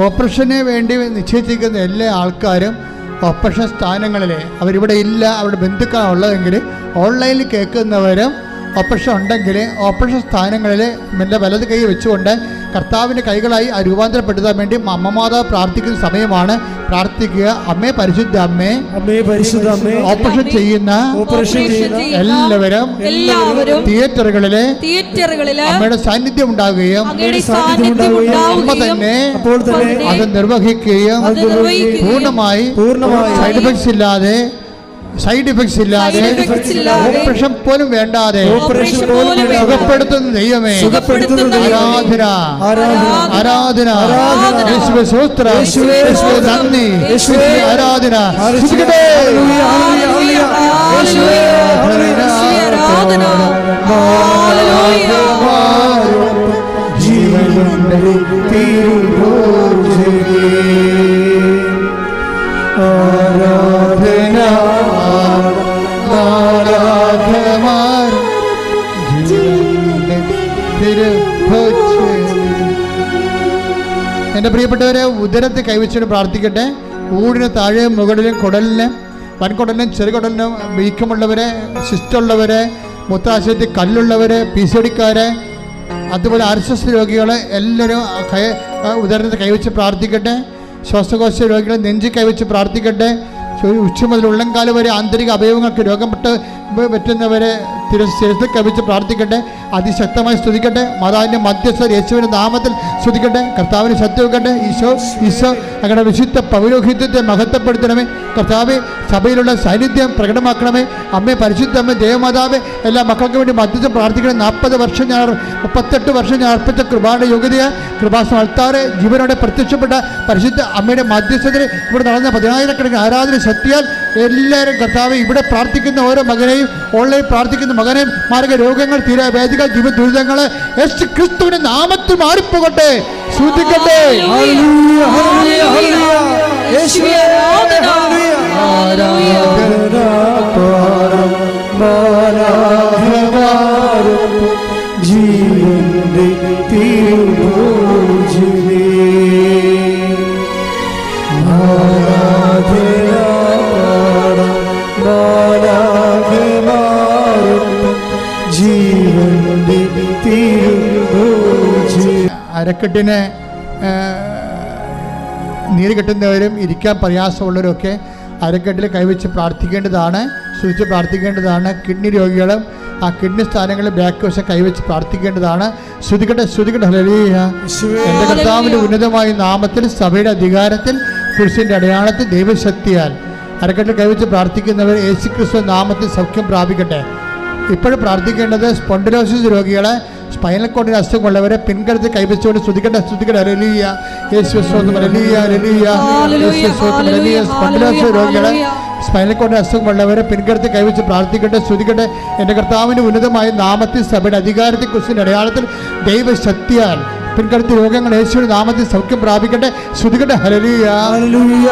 ഓപ്പറേഷന് വേണ്ടി നിശ്ചയിച്ചിരിക്കുന്ന എല്ലാ ആൾക്കാരും ഓപ്പറേഷൻ സ്ഥാനങ്ങളിൽ അവരിവിടെ ഇല്ല, അവരുടെ ബന്ധുക്കളാണ് ഉള്ളതെങ്കിൽ ഓൺലൈനിൽ കേൾക്കുന്നവരും ഓപ്പറേഷൻ ഉണ്ടെങ്കിൽ ഓപ്പറേഷൻ സ്ഥാനങ്ങളിൽ എൻ്റെ വലത് കൈ വെച്ചുകൊണ്ട് കർത്താവിൻ്റെ കൈകളായി രൂപാന്തരപ്പെടുത്താൻ വേണ്ടി അമ്മമാതാവ് പ്രാർത്ഥിക്കുന്ന സമയമാണ്. പ്രാർത്ഥിക്കുക. അമ്മേ, പരിശുദ്ധ അമ്മേ, ഓപ്പറേഷൻ ചെയ്യുന്ന എല്ലാവരും തിയേറ്ററുകളിലെ അമ്മയുടെ സാന്നിധ്യം ഉണ്ടാകുകയും അമ്മ തന്നെ അത് നിർവഹിക്കുകയും പൂർണ്ണമായി സൈഡ് എഫക്ട്സ് ഇല്ലാതെ ഓപ്പറേഷൻ പോലും വേണ്ടാതെ സുഖപ്പെടുത്തുന്ന ദൈവമേ, ആരാധന, യേശുവേ സ്തോത്രം, യേശുവേ നന്ദി, ആരാധന. എൻ്റെ പ്രിയപ്പെട്ടവരെ, ഉദരത്തെ കൈവച്ചുകൊണ്ട് പ്രാർത്ഥിക്കട്ടെ. ഊടിന് താഴെ മുകളിലും കുടലിന്, വൻകുടലിനും ചെറുകുടലിനും വീക്കമുള്ളവരെ, സിസ്റ്റുള്ളവരെ, മൂത്രാശയത്തിൽ കല്ലുള്ളവരെ, PCODക്കാരെ, അതുപോലെ RSS രോഗികളെ എല്ലാവരും ഉദരത്തെ കൈവച്ച് പ്രാർത്ഥിക്കട്ടെ. ശ്വാസകോശ രോഗികളെ നെഞ്ചി കൈവച്ച് പ്രാർത്ഥിക്കട്ടെ. ഉച്ച മുതൽ ഉള്ളംകാല് വരെ ആന്തരിക അവയവങ്ങൾക്ക് രോഗം പറ്റുന്നവരെ ശിരസിൽ കവിച്ച് പ്രാർത്ഥിക്കട്ടെ. അതിശക്തമായി സ്തുതിക്കട്ടെ. മാതാവിൻ്റെ മധ്യസ്ഥ യേശുവിൻ്റെ നാമത്തിൽ സ്തുതിക്കട്ടെ. കർത്താവിന് ശക്തി വെക്കട്ടെ. ഈശോ അങ്ങനെ വിശുദ്ധ പൗരോഹിത്യത്തെ മഹത്വപ്പെടുത്തണമേ. കർത്താവെ, സഭയിലുള്ള സാന്നിധ്യം പ്രകടമാക്കണമേ. അമ്മേ, പരിശുദ്ധ അമ്മ, ദേവമാതാവെ, എല്ലാ മക്കൾക്ക് വേണ്ടി മധ്യസ്ഥ പ്രാർത്ഥിക്കണം. 38 വർഷം ഞാൻ അർപ്പിച്ച കൃപായുടെ യോഗ്യതയെ കൃപാസനം അൾത്താറെ ജീവനോടെ പ്രത്യക്ഷപ്പെട്ട പരിശുദ്ധ അമ്മയുടെ മധ്യസ്ഥതയിൽ ഇവിടെ നടന്ന 10,000 ആരാധന ശക്തിയാൽ എല്ലാവരും കർത്താവ് ഇവിടെ പ്രാർത്ഥിക്കുന്ന ഓരോ മകനെയും ഓൺലൈൻ പ്രാർത്ഥിക്കുന്ന മകനെയും മാർഗ രോഗങ്ങൾ, തീരാവേദികൾ, ജീവ ദുരിതങ്ങളെ യേശു ക്രിസ്തുവിന്റെ നാമത്തിൽ മാറിപ്പോകട്ടെ. ശ്രദ്ധിക്കട്ടെ. ജീവന്റെ അരക്കെട്ടിന് നീര് കെട്ടുന്നവരും ഇരിക്കാൻ പ്രയാസമുള്ളവരൊക്കെ അരക്കെട്ടിൽ കൈവച്ച് പ്രാർത്ഥിക്കേണ്ടതാണ്, സൂക്ഷിച്ച് പ്രാർത്ഥിക്കേണ്ടതാണ്. കിഡ്നി രോഗികളും ആ കിഡ്നി സ്ഥാനങ്ങളിൽ ബാക്ക് വശം കൈവച്ച് പ്രാർത്ഥിക്കേണ്ടതാണ്. ശ്രുതികട്ടെ. ഹല്ലേലൂയ. എൻ്റെ കർത്താവിൻ്റെ ഉന്നതമായ നാമത്തിൽ, സഭയുടെ അധികാരത്തിൽ, കുരിശിൻ്റെ അടയാളത്തിൽ, ദൈവശക്തിയാൽ അരക്കെട്ടിൽ കൈവച്ച് പ്രാർത്ഥിക്കുന്നവർ യേശുക്രിസ്തു നാമത്തിൽ സൗഖ്യം പ്രാപിക്കട്ടെ. ഇപ്പോഴും പ്രാർത്ഥിക്കേണ്ടത് സ്പോണ്ടിലോസിസ് രോഗികളെ, സ്പൈനൽ കോഡിന് അസുഖമുള്ളവരെ പിൻകരുത്ത് കൈവച്ചുകൊണ്ട് സ്തുതിക്കട്ടെ. ഹല്ലേലൂയ. യേശുവേ സ്തോത്രം. ഹല്ലേലൂയ. സ്പോണ്ടിലോസിസ് രോഗികളെ, സ്പൈനൽ കോഡ് അസുഖമുള്ളവരെ പിൻകടത്തി കൈവച്ച് പ്രാർത്ഥിക്കട്ടെ, സ്തുതിക്കട്ടെ. എൻ്റെ കർത്താവിൻ്റെ ഉന്നതമായ നാമത്തിൽ സഭയുടെ അധികാരത്തിൽ ക്രിസ്തുവിൻ്റെ അടയാളത്തിൽ ദൈവശക്തിയാൽ പിൻകടത്തി രോഗങ്ങൾ യേശുവിന്റെ നാമത്തിൽ സൗഖ്യം പ്രാപിക്കട്ടെ, സ്തുതിക്കട്ടെ. ഹല്ലേലൂയ ഹല്ലേലൂയ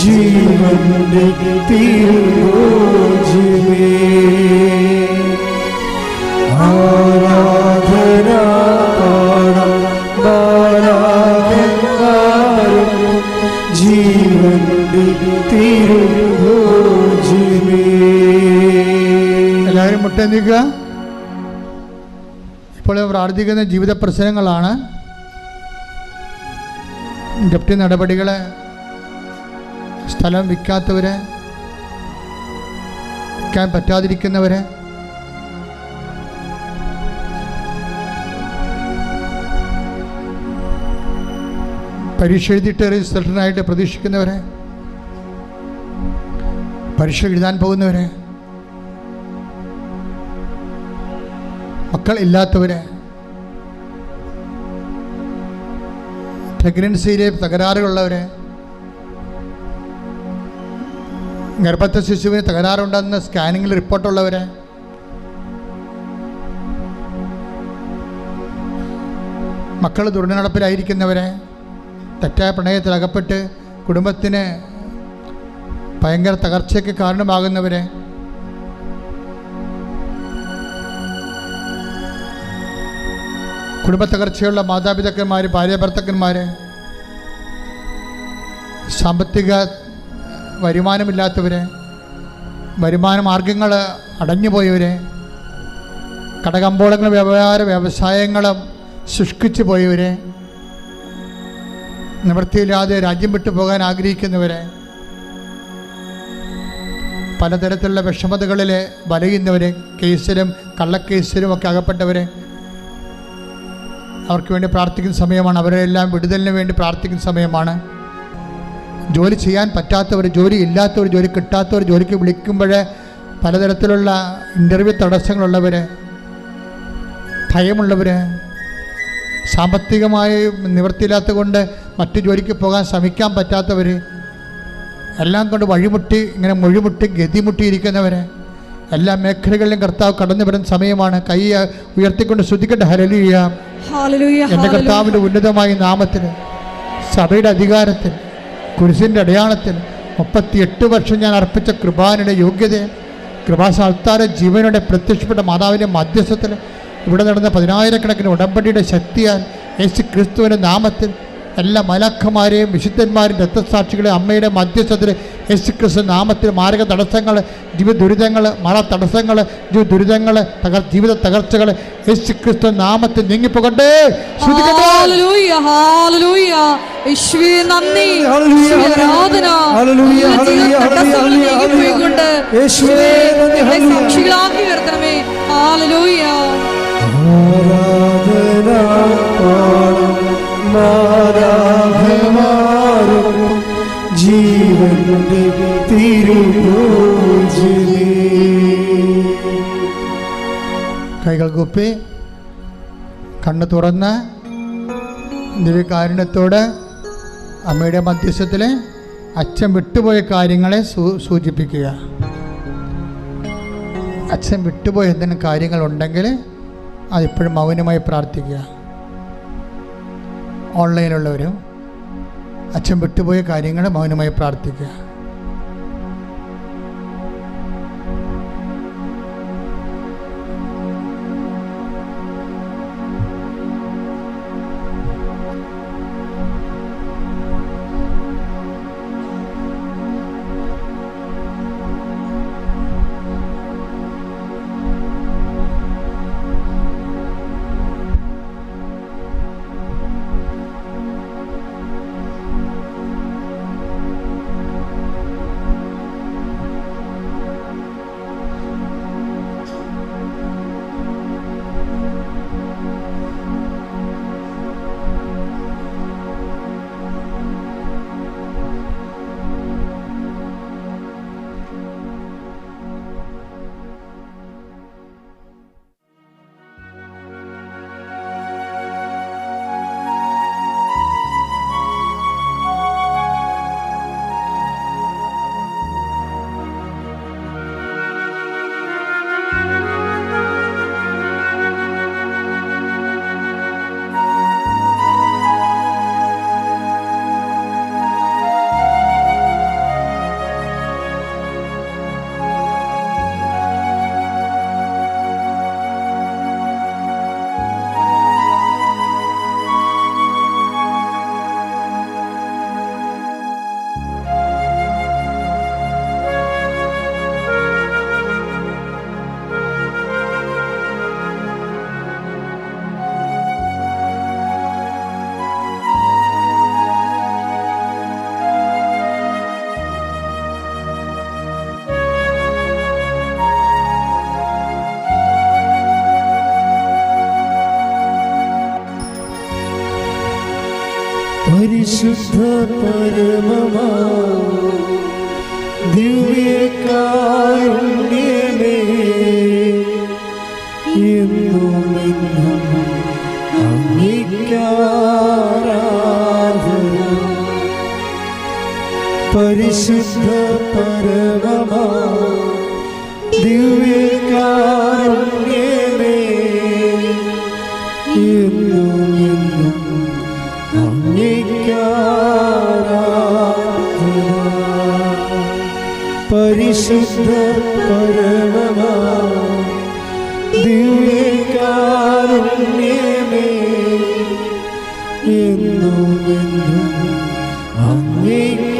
ജീവന്റെ തിരുഭോജ്യമേ ആരാധന ജീവന്റെ തിരുഭോജ്യമേ. എല്ലാവരും മുട്ടേന്തിക്കുക. ഇപ്പോൾ പ്രാർത്ഥിക്കുന്ന ജീവിത പ്രശ്നങ്ങളാണ്. ജപ്തി നടപടികൾ, സ്ഥലം വിൽക്കാത്തവരെ, വിൽക്കാൻ പറ്റാതിരിക്കുന്നവരെ, പരീക്ഷ എഴുതിയിട്ട് റിസൾട്ടിനായിട്ട് പ്രതീക്ഷിക്കുന്നവരെ, പരീക്ഷ എഴുതാൻ പോകുന്നവരെ, മക്കൾ ഇല്ലാത്തവരെ, പ്രഗ്നൻസിയിലെ തകരാറുകളുള്ളവരെ, ഗർഭസ്ഥ ശിശുവിന് തകരാറുണ്ടെന്ന് സ്കാനിങ്ങിൽ റിപ്പോർട്ടുള്ളവരെ, മക്കൾ ദുർനടപ്പിലായിരിക്കുന്നവരെ, തെറ്റായ പ്രണയത്തിൽ അകപ്പെട്ട് കുടുംബത്തിന് ഭയങ്കര തകർച്ചയ്ക്ക് കാരണമാകുന്നവരെ, കുടുംബ തകർച്ചയുള്ള മാതാപിതാക്കന്മാർ, ഭാര്യ ഭർത്താക്കന്മാർ, സാമ്പത്തിക വരുമാനമില്ലാത്തവർ, വരുമാന മാർഗങ്ങൾ അടഞ്ഞുപോയവർ, കടകമ്പോളങ്ങളും വ്യവസായങ്ങളും ശുഷ്കിച്ചു പോയവർ, നിവൃത്തിയില്ലാതെ രാജ്യം വിട്ടു പോകാൻ ആഗ്രഹിക്കുന്നവർ, പലതരത്തിലുള്ള വിഷമതകളിൽ വലയുന്നവർ, കേസിലും കള്ളക്കേസിലും ഒക്കെ അകപ്പെട്ടവർ, അവർക്ക് വേണ്ടി പ്രാർത്ഥിക്കുന്ന സമയമാണ്. അവരെല്ലാം വിടുതലിന് വേണ്ടി പ്രാർത്ഥിക്കുന്ന സമയമാണ്. ജോലി ചെയ്യാൻ പറ്റാത്തവർ, ജോലി ഇല്ലാത്തവർ, ജോലി കിട്ടാത്തവർ, ജോലിക്ക് വിളിക്കുമ്പോൾ പലതരത്തിലുള്ള ഇൻ്റർവ്യൂ തടസ്സങ്ങളുള്ളവർ, ഭയമുള്ളവർ, സാമ്പത്തികമായി നിവൃത്തിയില്ലാത്തത് കൊണ്ട് മറ്റു ജോലിക്ക് പോകാൻ ശ്രമിക്കാൻ പറ്റാത്തവർ, എല്ലാം കൊണ്ട് വഴിമുട്ടി ഇങ്ങനെ മൊഴിമുട്ടി ഗതിമുട്ടിയിരിക്കുന്നവർ, എല്ലാ മേഖലകളിലും കർത്താവ് കടന്നു വരുന്ന സമയമാണ്. കൈ ഉയർത്തിക്കൊണ്ട് ശ്രദ്ധിക്കട്ടെ. ഹല്ലേലൂയ. എൻ്റെ കർത്താവിൻ്റെ ഉന്നതമായ നാമത്തിൽ, സഭയുടെ അധികാരത്തിൽ, കുരിശിൻ്റെ അടയാളത്തിൽ 38 വർഷം ഞാൻ അർപ്പിച്ച കൃപാനയുടെ യോഗ്യത, കൃപാസാൽത്താര ജീവനോടെ പ്രത്യക്ഷപ്പെട്ട മാതാവിൻ്റെ മധ്യസ്ഥത്തിൽ ഇവിടെ നടന്ന 10,000 ഉടമ്പടിയുടെ ശക്തിയാൽ യേശു ക്രിസ്തുവിൻ്റെ നാമത്തിൽ എല്ലാ മലാഖമാരെയും വിശുദ്ധന്മാരും രക്തസാക്ഷികളെയും അമ്മയുടെ മധ്യസ്ഥത്തിൽ യേശു ക്രിസ്തു നാമത്തിൽ മാരക തടസ്സങ്ങൾ, ജീവിത ദുരിതങ്ങൾ, മറ തടസ്സങ്ങൾ, ദുരിതങ്ങൾ, ജീവിത തകർച്ചകൾ യേശു ക്രിസ്തു നാമത്തിൽ നീങ്ങിപ്പോകട്ടെ. സാക്ഷികളാക്കി ഉയർത്തണമേ. ഹല്ലേലൂയ. ജീവന്റെ തിരുഭോജ്യമേ. കൈകൾ കൂപ്പി കണ്ണ് തുറന്ന് ദിവ്യകാരുണ്യത്തോട് അമ്മയുടെ മധ്യസ്ഥത്തിൽ അച്ഛൻ വിട്ടുപോയ കാര്യങ്ങളെ സൂചിപ്പിക്കുക. അച്ഛൻ വിട്ടുപോയ എന്തെങ്കിലും കാര്യങ്ങളുണ്ടെങ്കിൽ അതിപ്പോഴും മൗനമായി പ്രാർത്ഥിക്കുക. ഓൺലൈനിലുള്ളവരും അച്ഛൻ വിട്ടുപോയ കാര്യങ്ങൾ മൗനമായി പ്രാർത്ഥിക്കുക. പരിശുദ്ധ പരമമാ ദിവ്യകാരുണ്യമേ എന്നുമെന്നും അങ്ങേയ്ക്കാരാധന. പരിശുദ്ധ പരമമാ ദിവ്യകാരുണ്യമേ എന്നുമെന്നും അങ്ങേയ്ക്കാരാധന. പരിശുദ്ധ പരമമാ ദിവ്യകാരുണ്യമേ എന്നുമെന്നും അങ്ങേയ്ക്കാരാധന.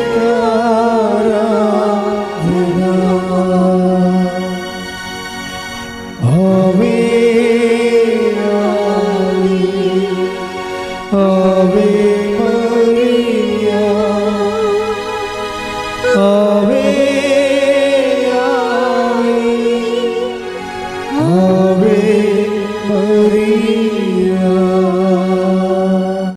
ആവേ ആവേ